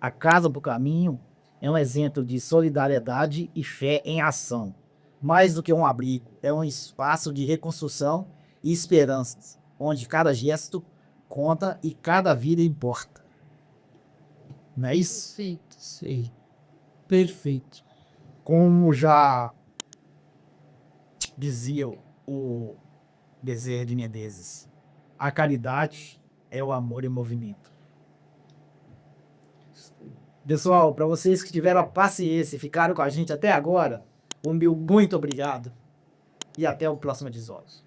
A Casa do Caminho é um exemplo de solidariedade e fé em ação. Mais do que um abrigo, é um espaço de reconstrução e esperanças, onde cada gesto conta e cada vida importa. Não é isso? Perfeito, sim. Perfeito. Como já dizia o Bezerra de Menezes, a caridade é o amor em movimento. Pessoal, para vocês que tiveram a paciência e ficaram com a gente até agora, um meu muito obrigado e até o próximo episódio.